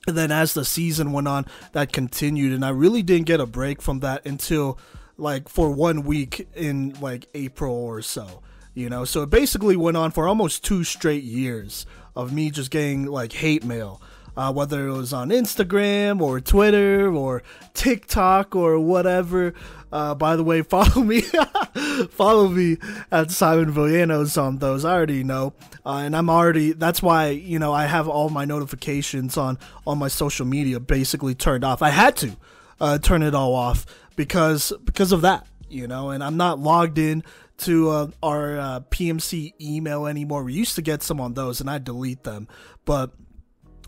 And then as the season went on, that continued, and I really didn't get a break from that until, like, for 1 week in, like, April or so, you know? So it basically went on for almost 2 straight years of me just getting, like, hate mail. Whether it was on Instagram or Twitter or TikTok or whatever. By the way, follow me at Simon Villanos on those. I already know. And that's why, you know, I have all my notifications on my social media basically turned off. I had to turn it all off because of that, you know, and I'm not logged in to our PMC email anymore. We used to get some on those and I delete them, but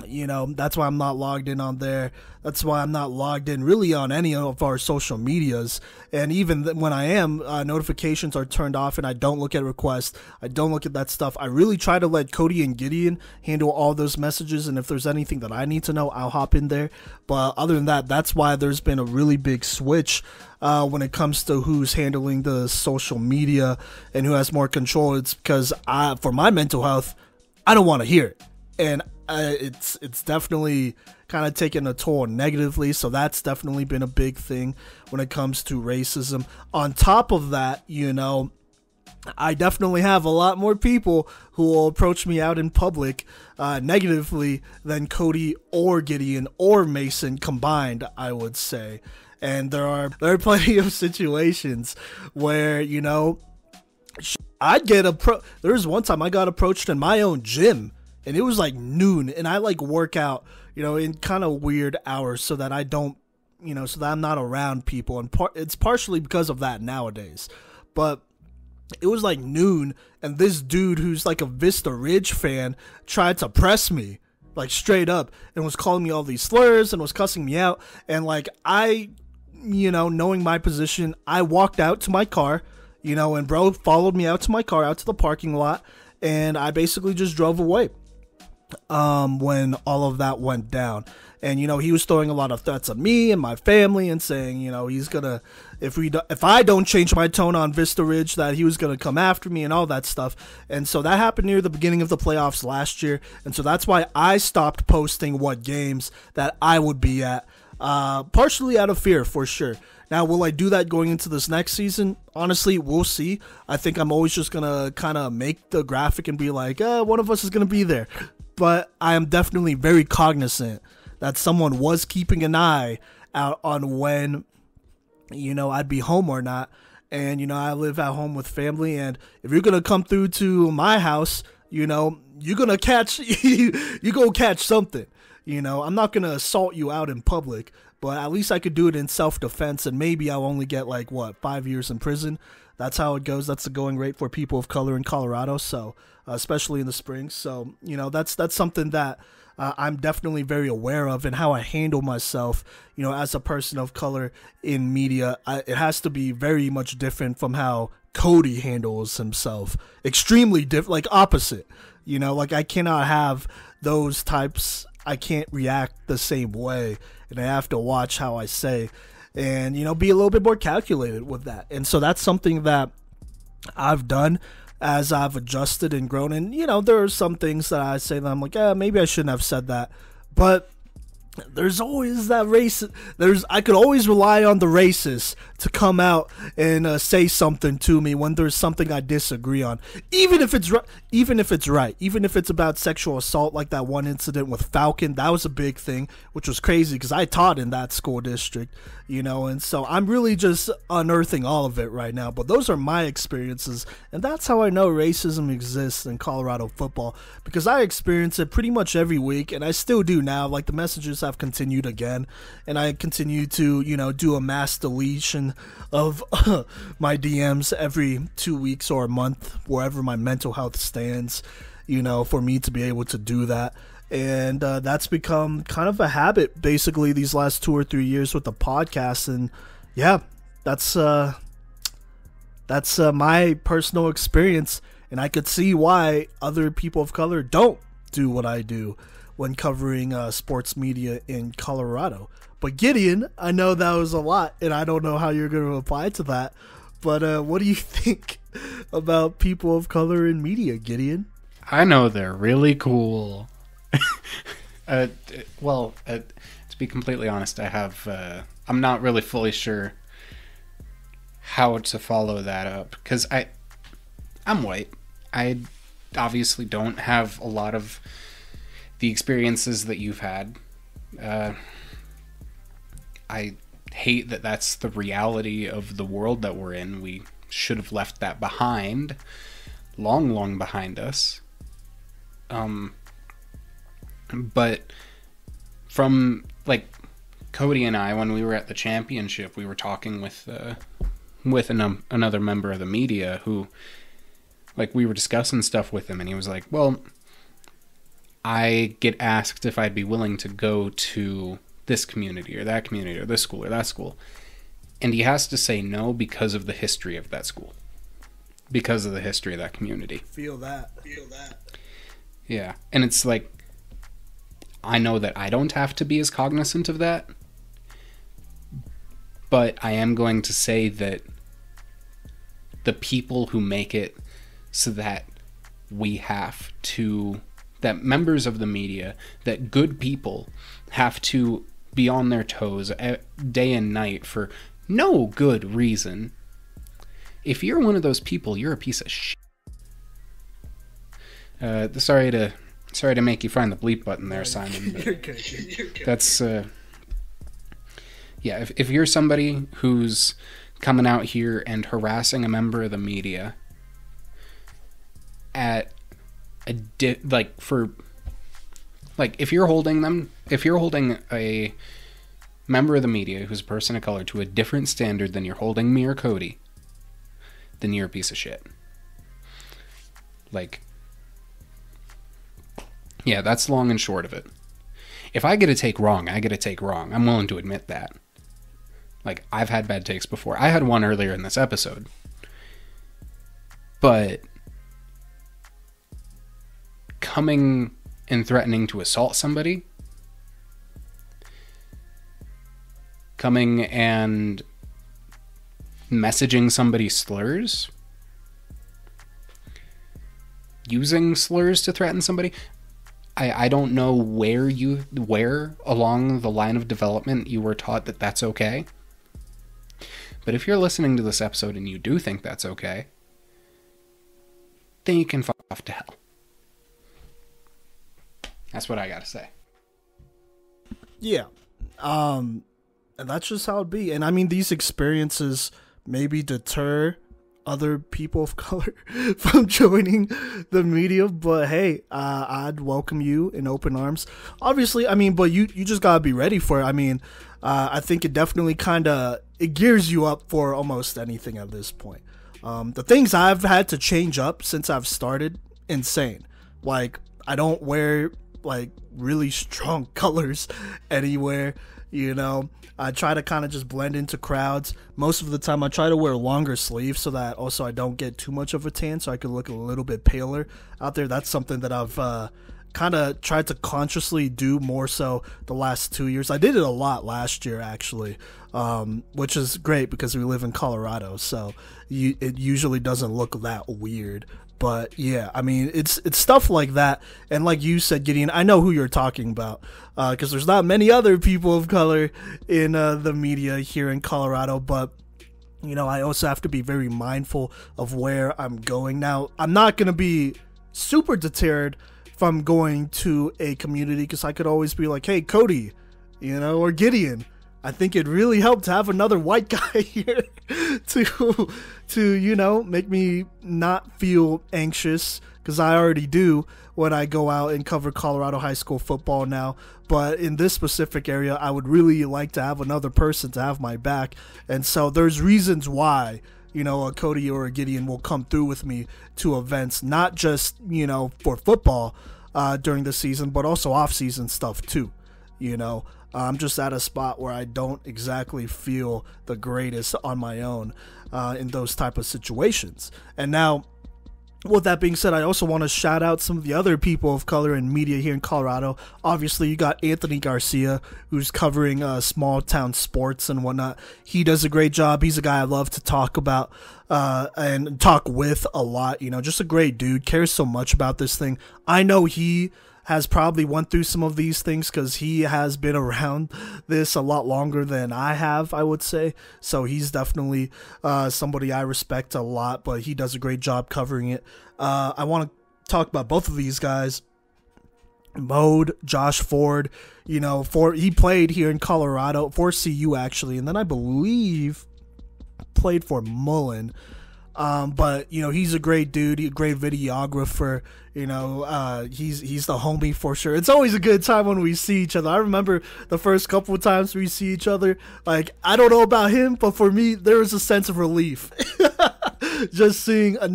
you know, that's why I'm not logged in on there. That's why I'm not logged in really on any of our social medias. And even when I am, notifications are turned off and I don't look at requests. I don't look at that stuff. I really try to let Kodey and Gideon handle all those messages. And if there's anything that I need to know, I'll hop in there. But other than that, that's why there's been a really big switch when it comes to who's handling the social media and who has more control. It's because for my mental health, I don't want to hear it. And it's definitely kind of taken a toll negatively, so that's definitely been a big thing when it comes to racism. On top of that, you know, I definitely have a lot more people who will approach me out in public negatively than Kodey or Gideon or Mason combined, I would say. And there are plenty of situations where, you know, there was one time I got approached in my own gym. And it was like noon, and I like work out, you know, in kind of weird hours so that I don't, you know, so that I'm not around people. And it's partially because of that nowadays. But it was like noon, and this dude who's like a Vista Ridge fan tried to press me. like straight up, and was calling me all these slurs and was cussing me out. And like knowing my position, I walked out to my car, and bro followed me out to my car, out to the parking lot, and I basically just drove away when all of that went down. And he was throwing a lot of threats at me and my family, and saying he's gonna, if I don't change my tone on Vista Ridge, that he was gonna come after me and all that stuff. And so that happened near the beginning of the playoffs last year, and so that's why I stopped posting what games that I would be at, partially out of fear, for sure. Now, will I do that going into this next season? Honestly, we'll see. I think I'm always just gonna kind of make the graphic and be like, one of us is gonna be there. But I am definitely very cognizant that someone was keeping an eye out on when, I'd be home or not. And, I live at home with family. And if you're going to come through to my house, you're going to catch, you go catch something. I'm not going to assault you out in public, but at least I could do it in self-defense. And maybe I'll only get 5 years in prison. That's how it goes. That's the going rate for people of color in Colorado. So, especially in the spring. So, that's something that I'm definitely very aware of, and how I handle myself, as a person of color in media. It has to be very much different from how Kodey handles himself. Extremely different, opposite. I cannot have those types. I can't react the same way, and I have to watch how I say, and, be a little bit more calculated with that. And so that's something that I've done as I've adjusted and grown. And, there are some things that I say that I'm like, maybe I shouldn't have said that. But there's always that I could always rely on the racist to come out and say something to me when there's something I disagree on, even if it's right, even if it's about sexual assault, like that one incident with Falcon. That was a big thing, which was crazy because I taught in that school district, and so I'm really just unearthing all of it right now. But those are my experiences, and that's how I know racism exists in Colorado football, because I experience it pretty much every week, and I still do now. Like, the messages have continued again, and I continue to do a mass deletion of my DMs every 2 weeks or a month, wherever my mental health stands, for me to be able to do that. And that's become kind of a habit basically these last 2 or 3 years with the podcast. And yeah, that's my personal experience, and I could see why other people of color don't do what I do when covering sports media in Colorado. But Gideon, I know that was a lot, and I don't know how you're going to reply to that. But what do you think about people of color in media, Gideon? I know they're really cool. To be completely honest, I'm not really fully sure how to follow that up, because I'm white. I obviously don't have a lot of the experiences that you've had. I hate that that's the reality of the world that we're in. We should have left that behind, long behind us. But from, Kodey and I, when we were at the championship, we were talking with another member of the media who, we were discussing stuff with him, and he was like, well, I get asked if I'd be willing to go to this community or that community or this school or that school. And he has to say no because of the history of that school. Because of the history of that community. Feel that. Yeah. And it's I know that I don't have to be as cognizant of that. But I am going to say that the people who make it so that that members of the media, that good people have to be on their toes day and night for no good reason. If you're one of those people, you're a piece of shit. Sorry to make you find the bleep button there, Simon. But You're good. that's if you're somebody who's coming out here and harassing a member of the media at if you're holding a member of the media who's a person of color to a different standard than you're holding me or Kodey, then you're a piece of shit. Yeah, that's long and short of it. If I get a take wrong, I get a take wrong. I'm willing to admit that. Like, I've had bad takes before. I had one earlier in this episode. But coming and threatening to assault somebody, coming and messaging somebody slurs, using slurs to threaten somebody, I don't know where along the line of development you were taught that that's okay. But if you're listening to this episode and you do think that's okay, then you can fuck off to hell. That's what I gotta say. Yeah. And that's just how it be. And I mean, these experiences maybe deter other people of color from joining the media, but hey, I'd welcome you in open arms. Obviously, I mean, but you just gotta be ready for it. I mean, I think it definitely it gears you up for almost anything at this point. The things I've had to change up since I've started, insane. Like, I don't wear like really strong colors anywhere, you know. I try to kind of just blend into crowds. Most of the time I try to wear longer sleeves so that also I don't get too much of a tan, so I can look a little bit paler out there. That's something that I've kind of tried to consciously do more so the last 2 years. I did it a lot last year, actually, which is great because we live in Colorado, so it usually doesn't look that weird. But yeah, I mean, it's stuff like that. And like you said, Gideon, I know who you're talking about, because there's not many other people of color in the media here in Colorado. But, you know, I also have to be very mindful of where I'm going. Now, I'm not going to be super deterred from going to a community, because I could always be like, hey, Kodey, you know, or Gideon, I think it really helped to have another white guy here to you know, make me not feel anxious, because I already do when I go out and cover Colorado high school football now. But in this specific area, I would really like to have another person to have my back. And so there's reasons why, you know, a Kodey or a Gideon will come through with me to events, not just, you know, for football during the season, but also off-season stuff too, you know. I'm just at a spot where I don't exactly feel the greatest on my own in those type of situations. And now, with that being said, I also want to shout out some of the other people of color in media here in Colorado. Obviously, you got Anthony Garcia, who's covering small town sports and whatnot. He does a great job. He's a guy I love to talk about and talk with a lot. You know, just a great dude, cares so much about this thing. I know he has probably went through some of these things because he has been around this a lot longer than I have, I would say. So he's definitely somebody I respect a lot, but he does a great job covering it. I want to talk about both of these guys. Mode, Josh Ford, you know, he played here in Colorado for CU actually, and then I believe played for Mullen. But you know, he's a great dude, a great videographer. You know, he's the homie for sure. It's always a good time when we see each other. I remember the first couple of times we see each other. Like, I don't know about him, but for me, there was a sense of relief just seeing a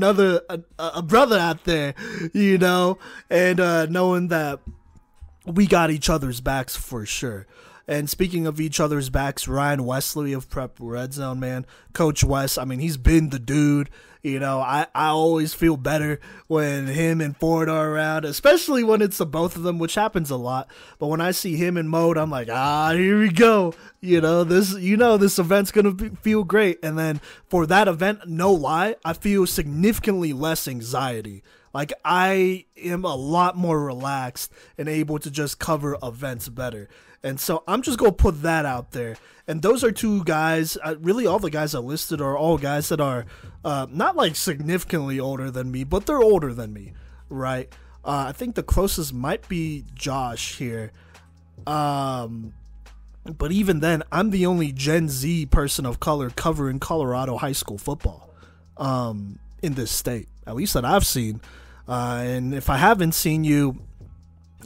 brother out there, you know, and knowing that we got each other's backs for sure. And speaking of each other's backs, Ryan Wesley of Prep Red Zone, man, Coach West, I mean, he's been the dude. You know, I always feel better when him and Ford are around, especially when it's the both of them, which happens a lot. But when I see him in Mode, I'm like, here we go. You know, this event's going to feel great. And then for that event, no lie, I feel significantly less anxiety. Like, I am a lot more relaxed and able to just cover events better. And so I'm just going to put that out there. And those are two guys, really all the guys I listed are all guys that are not like significantly older than me, but they're older than me, right? I think the closest might be Josh here. But even then, I'm the only Gen Z person of color covering Colorado high school football in this state, at least that I've seen. And if I haven't seen you,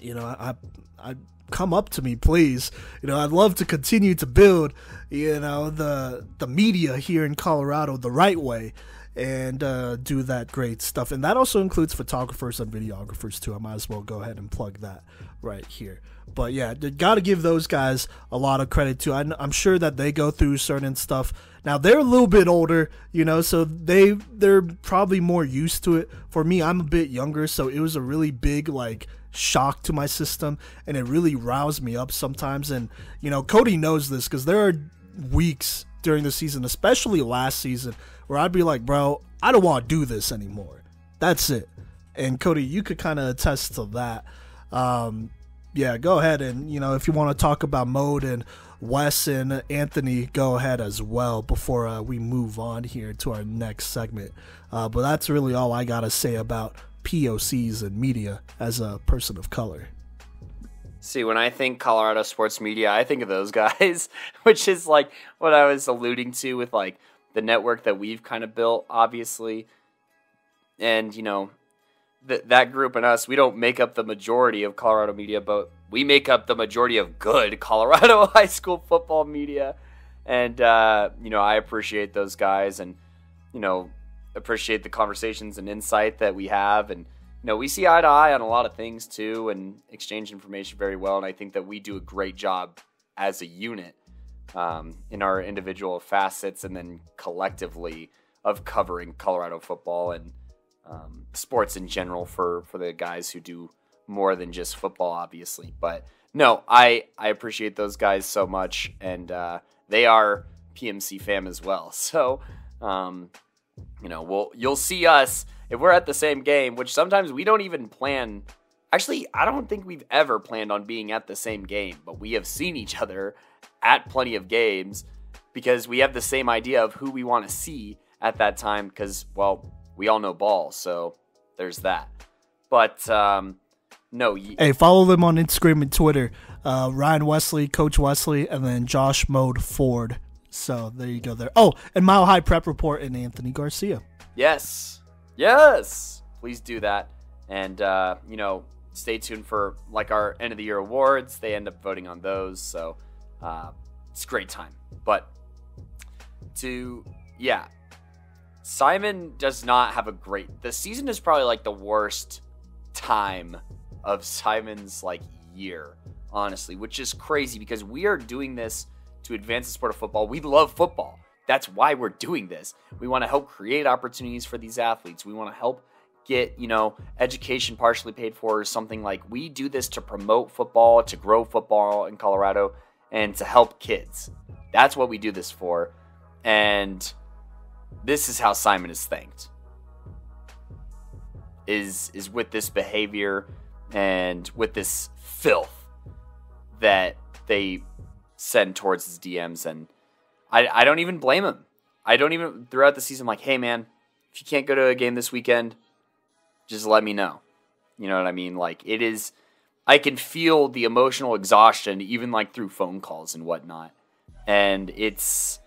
you know, I come up to me, please. You know, I'd love to continue to build, you know, the media here in Colorado the right way. and do that great stuff. And that also includes photographers and videographers too. I might as well go ahead and plug that right here. But yeah, got to give those guys a lot of credit too. I'm sure that they go through certain stuff. Now they're a little bit older, so they're probably more used to it. For me, I'm a bit younger, so it was a really big shock to my system, and it really roused me up sometimes. And Kodey knows this, because there are weeks during the season, especially last season, where I'd be like, bro, I don't want to do this anymore. That's it. And Kodey, you could kind of attest to that. Yeah, go ahead, and if you want to talk about Mode and Wes and Anthony, go ahead as well before we move on here to our next segment. But that's really all I gotta say about POCs and media as a person of color. See, when I think Colorado sports media, I think of those guys, which is like what I was alluding to with the network that we've kind of built, obviously. And, that group and us, we don't make up the majority of Colorado media, but we make up the majority of good Colorado high school football media. And, I appreciate those guys, and, appreciate the conversations and insight that we have. And, we see eye to eye on a lot of things too, and exchange information very well. And I think that we do a great job as a unit in our individual facets, and then collectively of covering Colorado football and sports in general for the guys who do more than just football, obviously. But no, I appreciate those guys so much, and they are PMC fam as well. So, you'll see us if we're at the same game, which sometimes we don't even plan. Actually, I don't think we've ever planned on being at the same game, but we have seen each other at plenty of games because we have the same idea of who we want to see at that time, because, well, we all know ball, so there's that. But, no. Hey, follow them on Instagram and Twitter. Ryan Wesley, Coach Wesley, and then Josh Mode Ford. So there you go there. Oh, and Mile High Prep Report and Anthony Garcia. Yes. Please do that. And, stay tuned for our end of the year awards. They end up voting on those. So it's a great time. But Simon does not have the season is probably the worst time of Simon's year, honestly, which is crazy because we are doing this to advance the sport of football. We love football. That's why we're doing this. We want to help create opportunities for these athletes. We want to help get, education partially paid for, or something. We do this to promote football, to grow football in Colorado, and to help kids. That's what we do this for. And this is how Simon is thanked. Is with this behavior and with this filth that they send towards his DMs. And I don't even blame him. Throughout the season, hey man, if you can't go to a game this weekend, just let me know. You know what I mean? It is, I can feel the emotional exhaustion even through phone calls and whatnot. And it's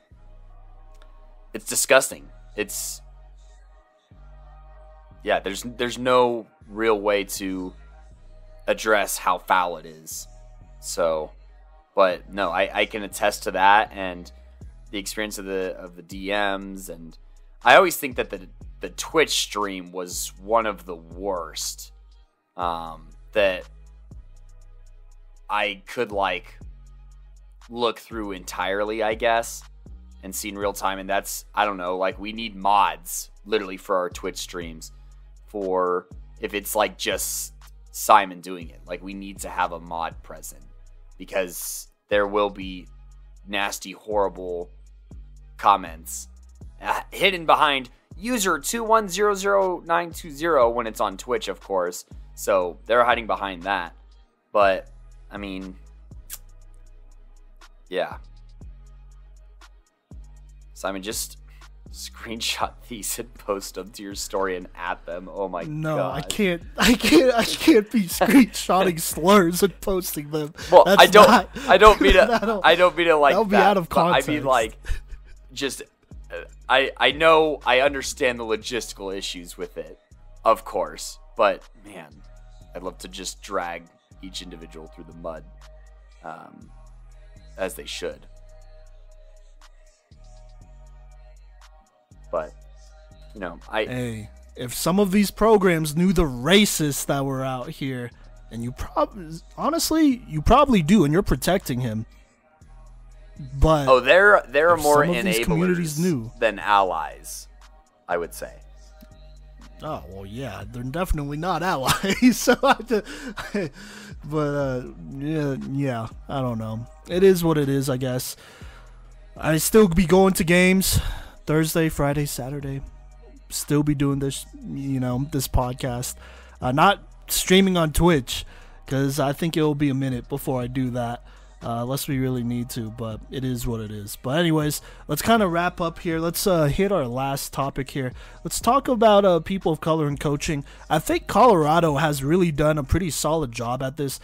disgusting. There's no real way to address how foul it is. So, but no, I can attest to that, and the experience of the DMs. And I always think that the Twitch stream was one of the worst that I could look through entirely, I guess, and see in real time. And that's, I don't know, we need mods literally for our Twitch streams, for if it's just Simon doing it. We need to have a mod present, because there will be nasty, horrible comments hidden behind user 2100920 when it's on Twitch, of course. So they're hiding behind that. But I mean, yeah. Simon, just screenshot these and post them to your story and at them. Oh my god. No, I can't be screenshotting slurs and posting them. Well, I don't mean to that'll be out of context. I mean just I know, I understand the logistical issues with it, of course, but man, I'd love to just drag each individual through the mud, as they should. But Hey, if some of these programs knew the racists that were out here, and you probably do, and you're protecting him. But there are more communities enablers than allies, I would say. Oh well, yeah, they're definitely not allies. So, yeah, I don't know. It is what it is, I guess. I still be going to games Thursday, Friday, Saturday. Still be doing this, this podcast. Not streaming on Twitch, because I think it will be a minute before I do that. Unless we really need to, but it is what it is. But anyways, let's kind of wrap up here. Let's hit our last topic here. Let's talk about people of color in coaching. I think Colorado has really done a pretty solid job at this,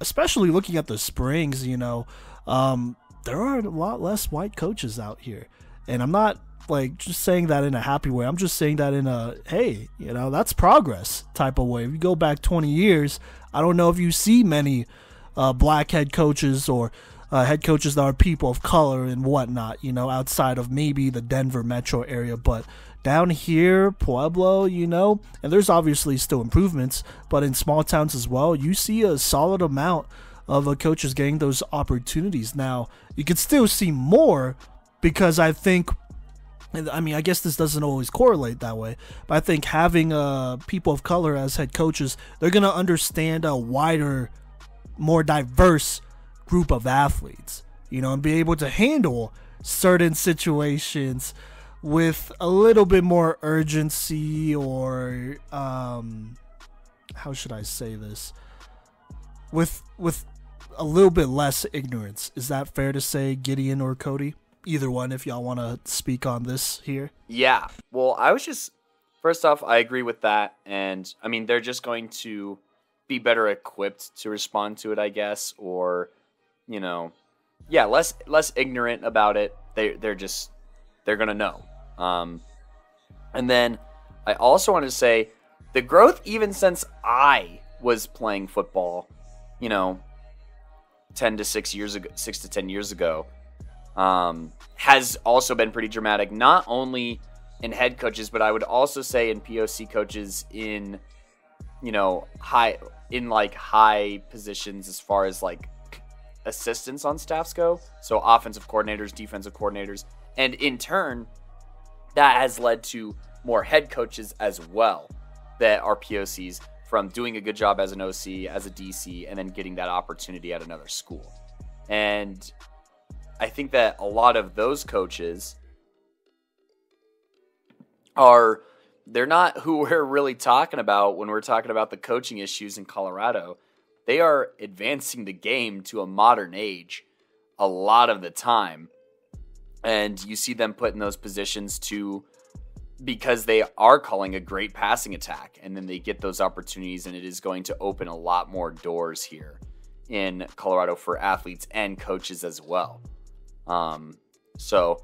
especially looking at the Springs. There are a lot less white coaches out here, and I'm not just saying that in a happy way. I'm just saying that in a, hey, that's progress type of way. If you go back 20 years, I don't know if you see many black head coaches or head coaches that are people of color and whatnot, outside of maybe the Denver metro area. But down here, Pueblo, and there's obviously still improvements, but in small towns as well, you see a solid amount of coaches getting those opportunities. Now, you could still see more, because I think, I guess this doesn't always correlate that way, but I think having people of color as head coaches, they're going to understand a wider, more diverse group of athletes, and be able to handle certain situations with a little bit more urgency, or how should I say this, with a little bit less ignorance. Is that fair to say, Gideon or Kodey? Either one, if y'all want to speak on this here. Yeah, well, first off, I agree with that, and they're just going to be better equipped to respond to it, I guess, or less ignorant about it. They're gonna know. And then I also want to say the growth, even since I was playing football, 6 to 10 years ago, has also been pretty dramatic. Not only in head coaches, but I would also say in POC coaches in high positions as far as assistants on staffs go. So offensive coordinators, defensive coordinators, and in turn, that has led to more head coaches as well that are POCs from doing a good job as an OC, as a DC, and then getting that opportunity at another school. And I think that a lot of those coaches they're not who we're really talking about when we're talking about the coaching issues in Colorado. They are advancing the game to a modern age a lot of the time. And you see them put in those positions because they are calling a great passing attack. And then they get those opportunities, and it is going to open a lot more doors here in Colorado for athletes and coaches as well. So,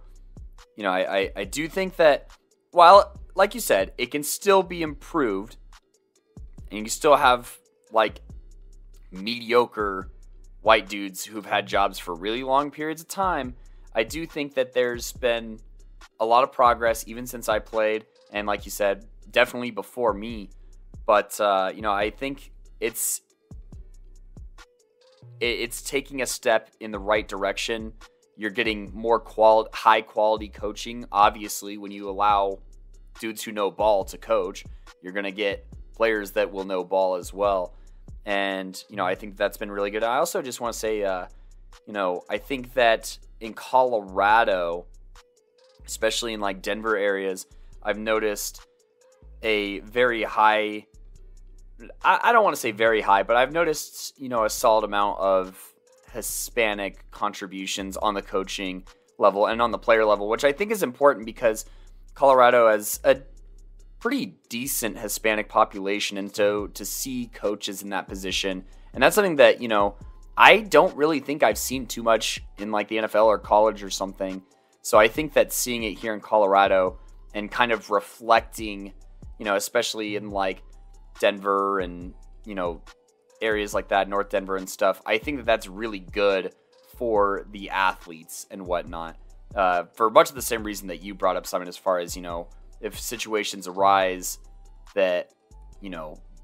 I do think that while, like you said, it can still be improved, and you can still have mediocre white dudes who've had jobs for really long periods of time, I do think that there's been a lot of progress even since I played, and like you said, definitely before me. But I think it's taking a step in the right direction. You're getting more high quality coaching. Obviously, when you allow dudes who know ball to coach, you're going to get players that will know ball as well. And, I think that's been really good. I also just want to say, I think that in Colorado, especially in Denver areas, I've noticed a very high, I don't want to say very high, but I've noticed, a solid amount of Hispanic contributions on the coaching level and on the player level, which I think is important because Colorado has a pretty decent Hispanic population, and so to see coaches in that position, and that's something that I don't really think I've seen too much in the NFL or college or something. So I think that seeing it here in Colorado and kind of reflecting, especially in Denver and areas like that, North Denver and stuff, I think that that's really good for the athletes and whatnot. For much of the same reason that you brought up, Simon, as far as, if situations arise that,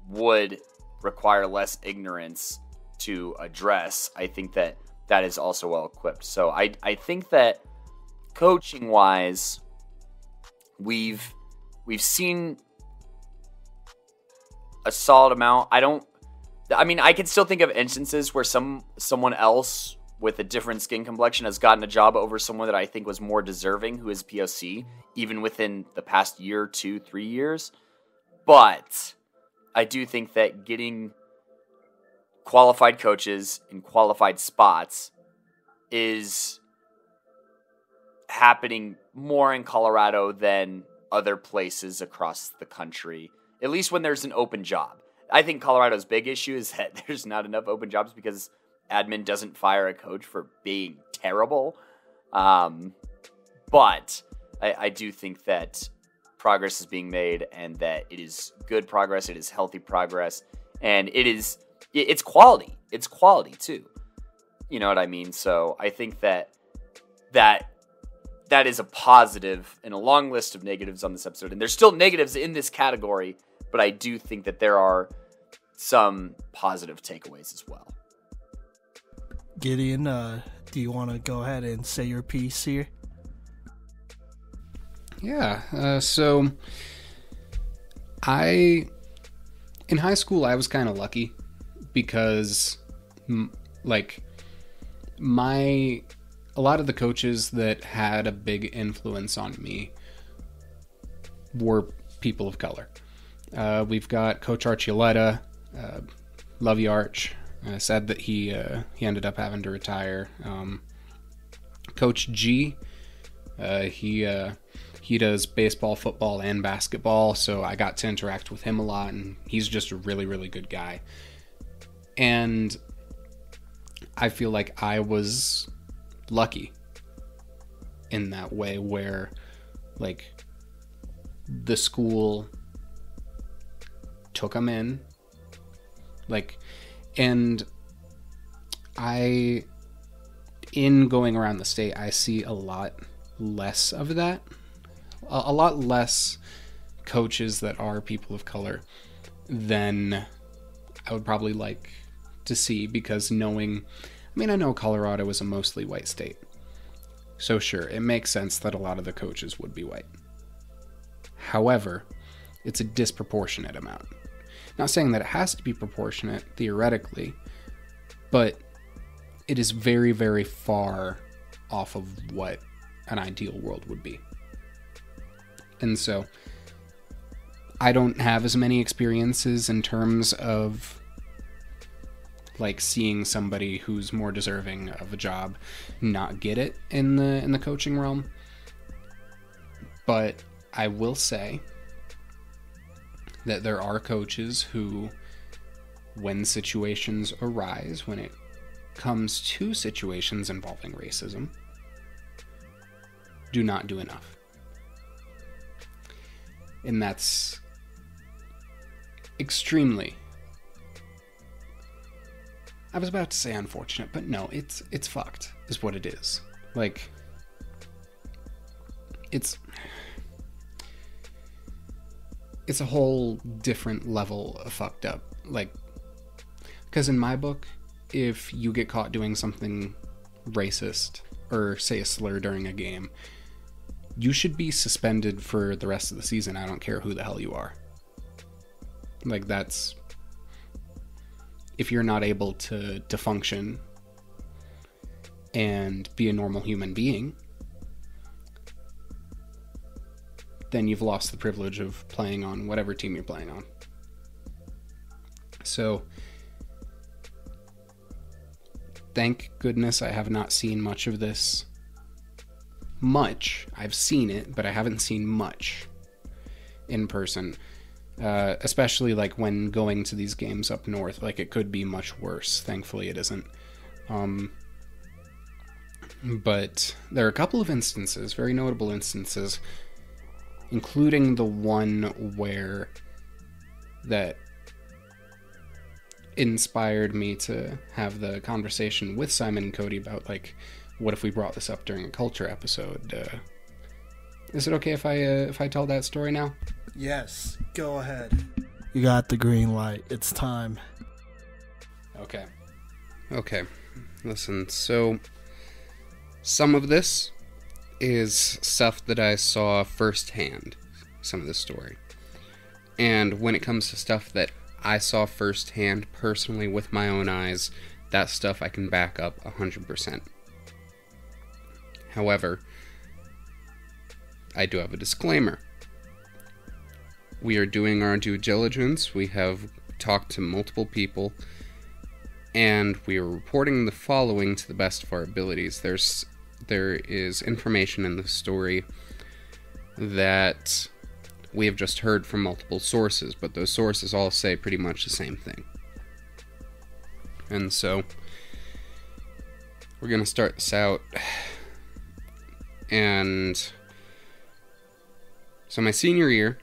would require less ignorance to address, I think that is also well equipped. So I think that coaching wise, we've seen a solid amount. I can still think of instances where someone else with a different skin complexion has gotten a job over someone that I think was more deserving, who is POC, even within the past year, 2, 3 years. But I do think that getting qualified coaches in qualified spots is happening more in Colorado than other places across the country, at least when there's an open job. I think Colorado's big issue is that there's not enough open jobs because admin doesn't fire a coach for being terrible. But I do think that progress is being made, and that it is good progress, it is healthy progress, and it's quality. It's quality too. You know what I mean? So I think that is a positive in a long list of negatives on this episode. And there's still negatives in this category, but I do think that there are some positive takeaways as well. Gideon, do you want to go ahead and say your piece here? Yeah, so in high school, I was kind of lucky because, a lot of the coaches that had a big influence on me were people of color. We've got Coach Archuleta, love you, Arch. Sad that he ended up having to retire. Coach G, he does baseball, football, and basketball, so I got to interact with him a lot, and he's just a really, really good guy. And I feel like I was lucky in that way where, the school took him in, and in going around the state, I see a lot less of that. A lot less coaches that are people of color than I would probably like to see, because I know Colorado is a mostly white state. So sure, it makes sense that a lot of the coaches would be white. However, it's a disproportionate amount. Not saying that it has to be proportionate theoretically, but it is very, very far off of what an ideal world would be. And so I don't have as many experiences in terms of seeing somebody who's more deserving of a job not get it in the coaching realm. But I will say that there are coaches who, when situations arise, when it comes to situations involving racism, do not do enough. And that's extremely, I was about to say unfortunate, but no, it's fucked, is what it is. It's a whole different level of fucked up. Because in my book, if you get caught doing something racist, or say a slur during a game, you should be suspended for the rest of the season. I don't care who the hell you are. That's, if you're not able to function and be a normal human being, then you've lost the privilege of playing on whatever team you're playing on. So, thank goodness I have not seen much of this. I've seen it, but I haven't seen much in person. Especially when going to these games up north. It could be much worse. Thankfully it isn't. But there are a couple of instances, very notable instances, including the one where that inspired me to have the conversation with Simon and Kodey about what if we brought this up during a culture episode. Is it okay if I tell that story now? Yes, go ahead. You got the green light. It's time. Okay. Listen, so some of this is stuff that I saw firsthand, some of this story. And when it comes to stuff that I saw firsthand, personally, with my own eyes, that stuff I can back up 100%. However, I do have a disclaimer. We are doing our due diligence. We have talked to multiple people, and we are reporting the following to the best of our abilities. There is information in the story that we have just heard from multiple sources, but those sources all say pretty much the same thing. And so, we're going to start this out. And so my senior year,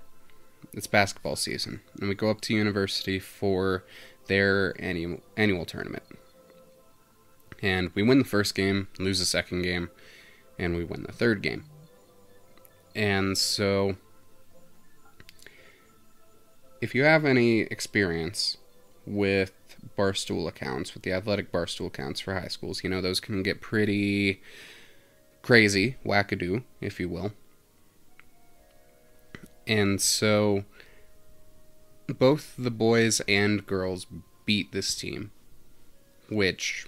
it's basketball season, and we go up to university for their annual tournament. And we win the first game, lose the second game, and we win the third game. And so, if you have any experience with barstool accounts, with the athletic barstool accounts for high schools, you know, those can get pretty crazy, wackadoo, if you will. And so, both the boys and girls beat this team, which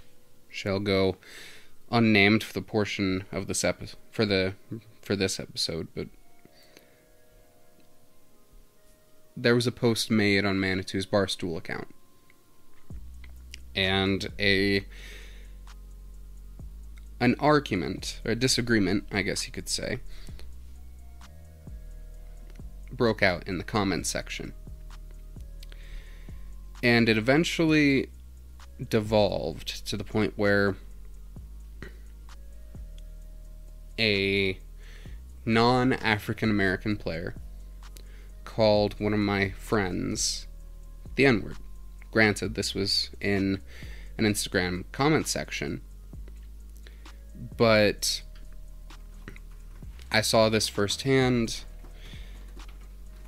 shall go unnamed for the portion of this for this episode, but there was a post made on Manitou's Barstool account, and an argument, or a disagreement, I guess you could say, broke out in the comments section. And it eventually devolved to the point where a non-African American player called one of my friends the N-word. Granted, this was in an Instagram comment section, but I saw this firsthand.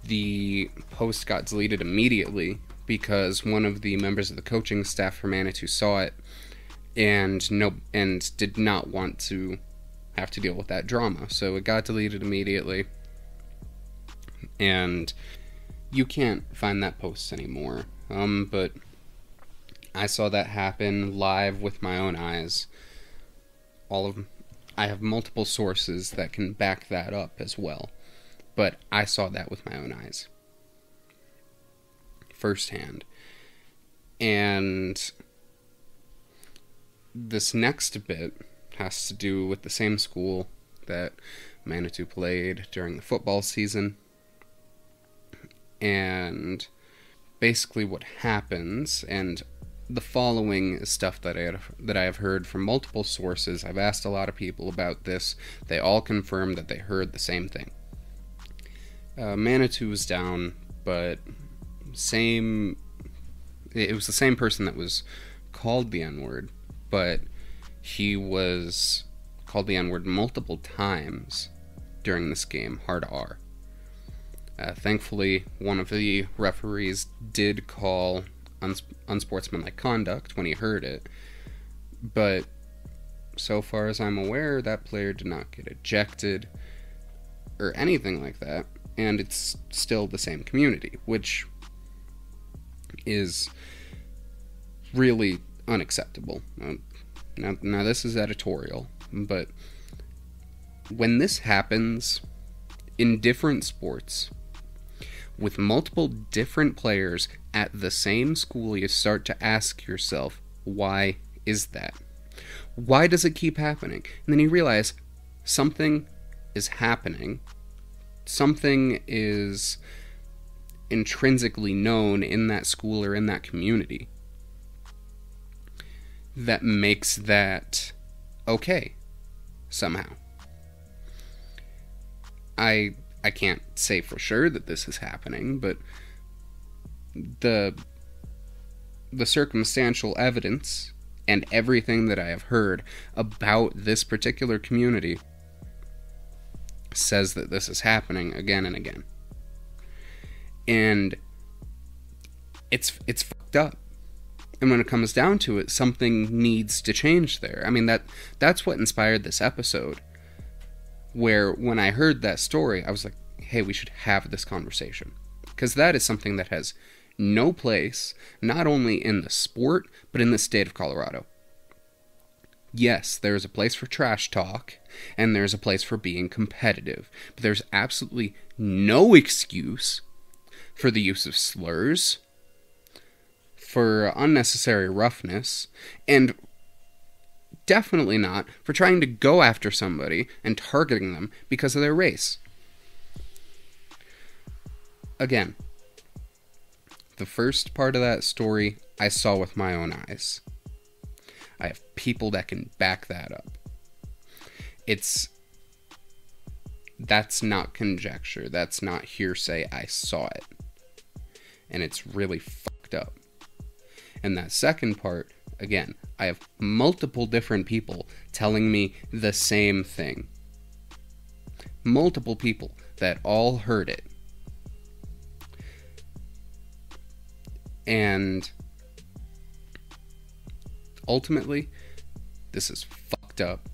The post got deleted immediately because one of the members of the coaching staff for Manitou saw it and did not want to have to deal with that drama. So it got deleted immediately, and you can't find that post anymore. But I saw that happen live with my own eyes. I have multiple sources that can back that up as well, but I saw that with my own eyes firsthand. And this next bit has to do with the same school that Manitou played during the football season. And basically what happens, and the following is stuff that I have heard from multiple sources. I've asked a lot of people about this. They all confirmed that they heard the same thing. Manitou was down, but it was the same person that was called the N-word, but he was called the N-word multiple times during this game, hard R. Thankfully, one of the referees did call unsportsmanlike conduct when he heard it, but so far as I'm aware, that player did not get ejected or anything like that, and it's still the same community, which is really unacceptable. Now this is editorial, but when this happens in different sports with multiple different players at the same school, you start to ask yourself, why is that? Why does it keep happening? And then you realize something is happening. Something is intrinsically known in that school or in that community that makes that okay somehow. I can't say for sure that this is happening, but the circumstantial evidence and everything that I have heard about this particular community says that this is happening again and again. And it's fucked up. And when it comes down to it, something needs to change there. I mean, that's what inspired this episode. Where when I heard that story, I was like, hey, we should have this conversation. Because that is something that has no place, not only in the sport, but in the state of Colorado. Yes, there's a place for trash talk, and there's a place for being competitive. But there's absolutely no excuse for the use of slurs, for unnecessary roughness, and definitely not for trying to go after somebody and targeting them because of their race. Again, the first part of that story I saw with my own eyes. I have people that can back that up. That's not conjecture. That's not hearsay. I saw it. And it's really fucked up. And that second part, again, I have multiple different people telling me the same thing. Multiple people that all heard it. And ultimately, this is fucked up.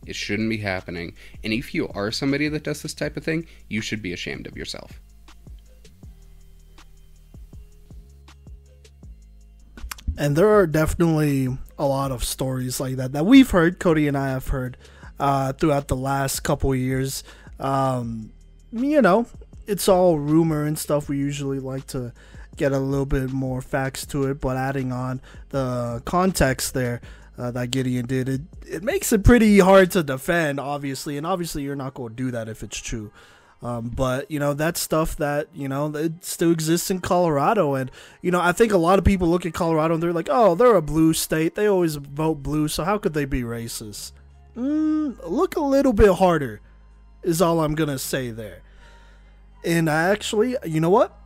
It shouldn't be happening. And if you are somebody that does this type of thing, you should be ashamed of yourself. And there are definitely a lot of stories like that we've heard, Kodey and I have heard, throughout the last couple of years. It's all rumor and stuff. We usually like to get a little bit more facts to it, but adding on the context there that Gideon did, it makes it pretty hard to defend, obviously. And obviously you're not going to do that if it's true. But, that's stuff that, it still exists in Colorado. And, I think a lot of people look at Colorado and they're like, oh, they're a blue state. They always vote blue. So how could they be racist? Look a little bit harder is all I'm going to say there. And I actually, you know what?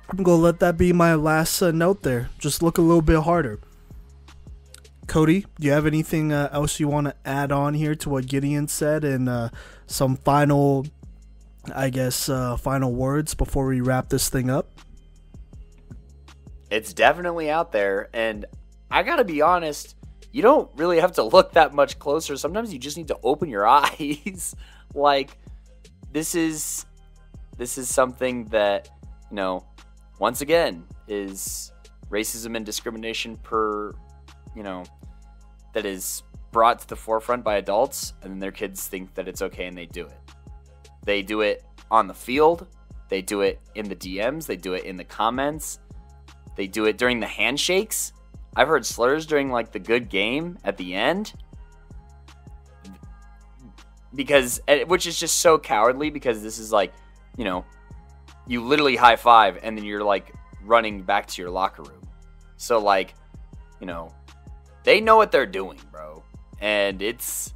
I'm going to let that be my last note there. Just look a little bit harder. Kodey, do you have anything else you want to add on here to what Gideon said? And some final words before we wrap this thing up? It's definitely out there. And I got to be honest, you don't really have to look that much closer. Sometimes you just need to open your eyes. Like, this is something that, once again, is racism and discrimination that is brought to the forefront by adults, and then their kids think that it's okay and they do it. They do it on the field. They do it in the DMs. They do it in the comments. They do it during the handshakes. I've heard slurs during, the good game at the end. Which is just so cowardly, because this is you literally high five and then you're running back to your locker room. So they know what they're doing, bro. And it's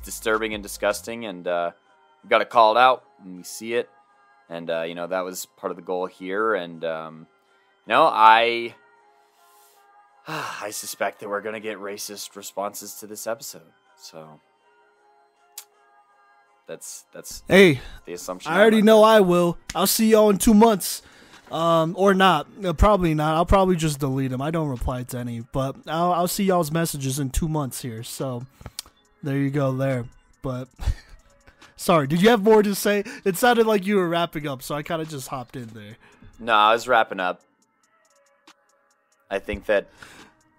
disturbing and disgusting, and we got to call it out when we see it. And that was part of the goal here. And I suspect that we're gonna get racist responses to this episode. So that's the assumption. I already know I will. I'll see y'all in 2 months. Or not. Probably not. I'll probably just delete them. I don't reply to any, but I'll see y'all's messages in 2 months here. So there you go there. But sorry, did you have more to say? It sounded like you were wrapping up, so I kind of just hopped in there. No, I was wrapping up. I think that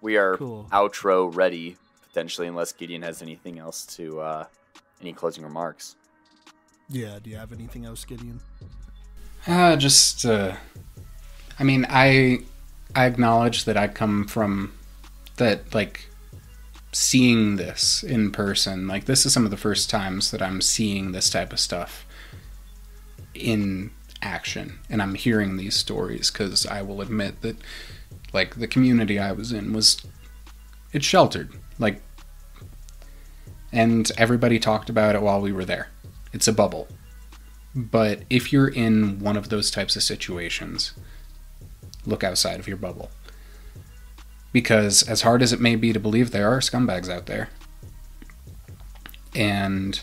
we are outro ready, potentially, unless Gideon has anything else to, any closing remarks. Yeah, do you have anything else, Gideon? I acknowledge that I come from that, seeing this in person. This is some of the first times that I'm seeing this type of stuff in action, and I'm hearing these stories, because I will admit that, the community I was in it's sheltered, and everybody talked about it while we were there. It's a bubble. But if you're in one of those types of situations, look outside of your bubble. Because as hard as it may be to believe, there are scumbags out there. And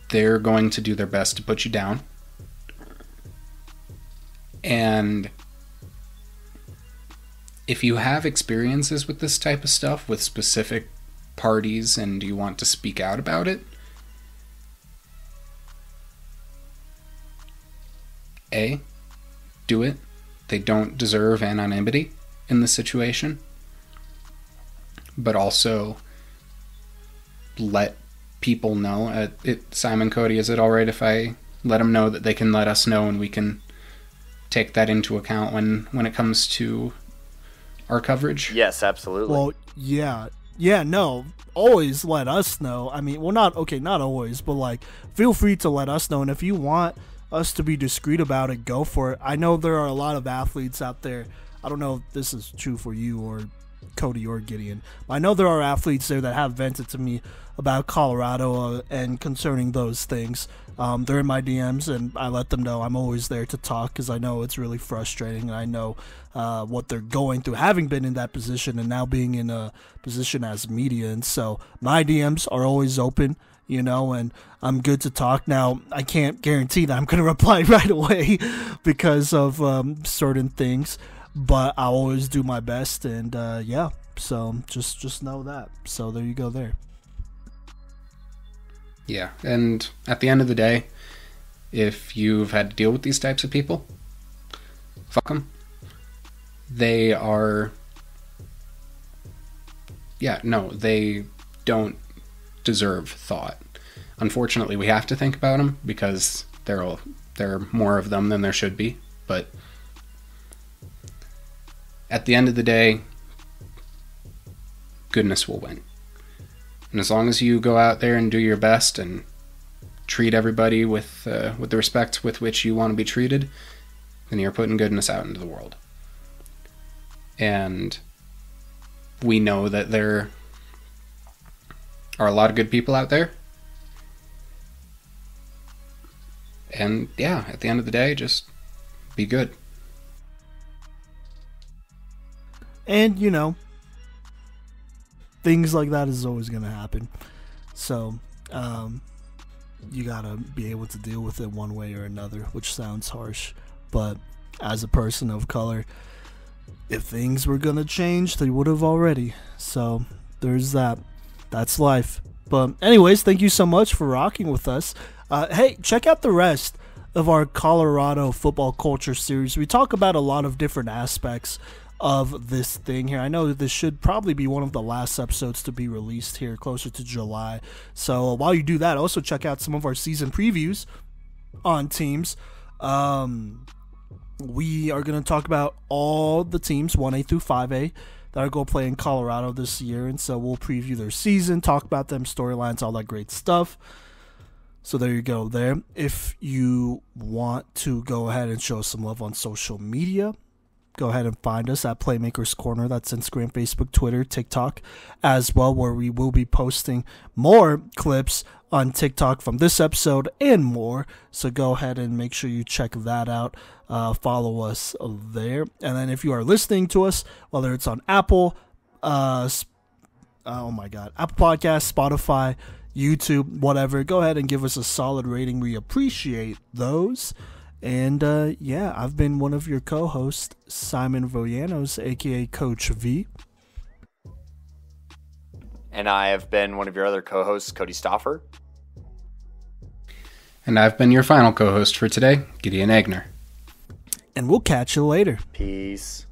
they're going to do their best to put you down. And if you have experiences with this type of stuff, with specific parties, and you want to speak out about it, do it. They don't deserve anonymity in this situation. But also let people know. Simon, Kodey, is it all right if I let them know that they can let us know and we can take that into account when it comes to our coverage? Yes, absolutely. Well, yeah, no, always let us know. I mean, well, not always, but like, feel free to let us know. And if you want us to be discreet about it, go for it. I know there are a lot of athletes out there. I don't know if this is true for you or Kodey or Gideon. I know there are athletes there that have vented to me about Colorado and concerning those things. They're in my DMs, and I let them know I'm always there to talk because I know it's really frustrating, and I know what they're going through, having been in that position and now being in a position as media. And so my DMs are always open, and I'm good to talk. Now, I can't guarantee that I'm going to reply right away because of certain things, but I'll always do my best, and so just know that. So there you go there. Yeah, and at the end of the day, if you've had to deal with these types of people, fuck them. They don't deserve thought. Unfortunately, we have to think about them because there are more of them than there should be, but at the end of the day, goodness will win. And as long as you go out there and do your best and treat everybody with the respect with which you want to be treated, then you're putting goodness out into the world. And we know that there are a lot of good people out there. And yeah, at the end of the day, just be good. And, things like that is always going to happen. So, you got to be able to deal with it one way or another, which sounds harsh. But as a person of color, if things were going to change, they would have already. So, there's that. That's life. But anyways, thank you so much for rocking with us. Hey, check out the rest of our Colorado football culture series. We talk about a lot of different aspects of this thing here. I know that this should probably be one of the last episodes to be released here closer to July. So while you do that, also check out some of our season previews on teams. We are going to talk about all the teams, 1A through 5A, that are going to play in Colorado this year. And so we'll preview their season, talk about them, storylines, all that great stuff. So there you go there. If you want to go ahead and show us some love on social media, go ahead and find us at Playmakers Corner. That's Instagram, Facebook, Twitter, TikTok as well, where we will be posting more clips on TikTok from this episode and more. So go ahead and make sure you check that out. Follow us there. And then if you are listening to us, whether it's on Apple, Apple Podcasts, Spotify, YouTube, whatever, go ahead and give us a solid rating. We appreciate those. And I've been one of your co-hosts, Simon Voyanos, aka Coach V. And I have been one of your other co-hosts, Kodey Stoffer. And I've been your final co-host for today, Gideon Egner. And we'll catch you later. Peace.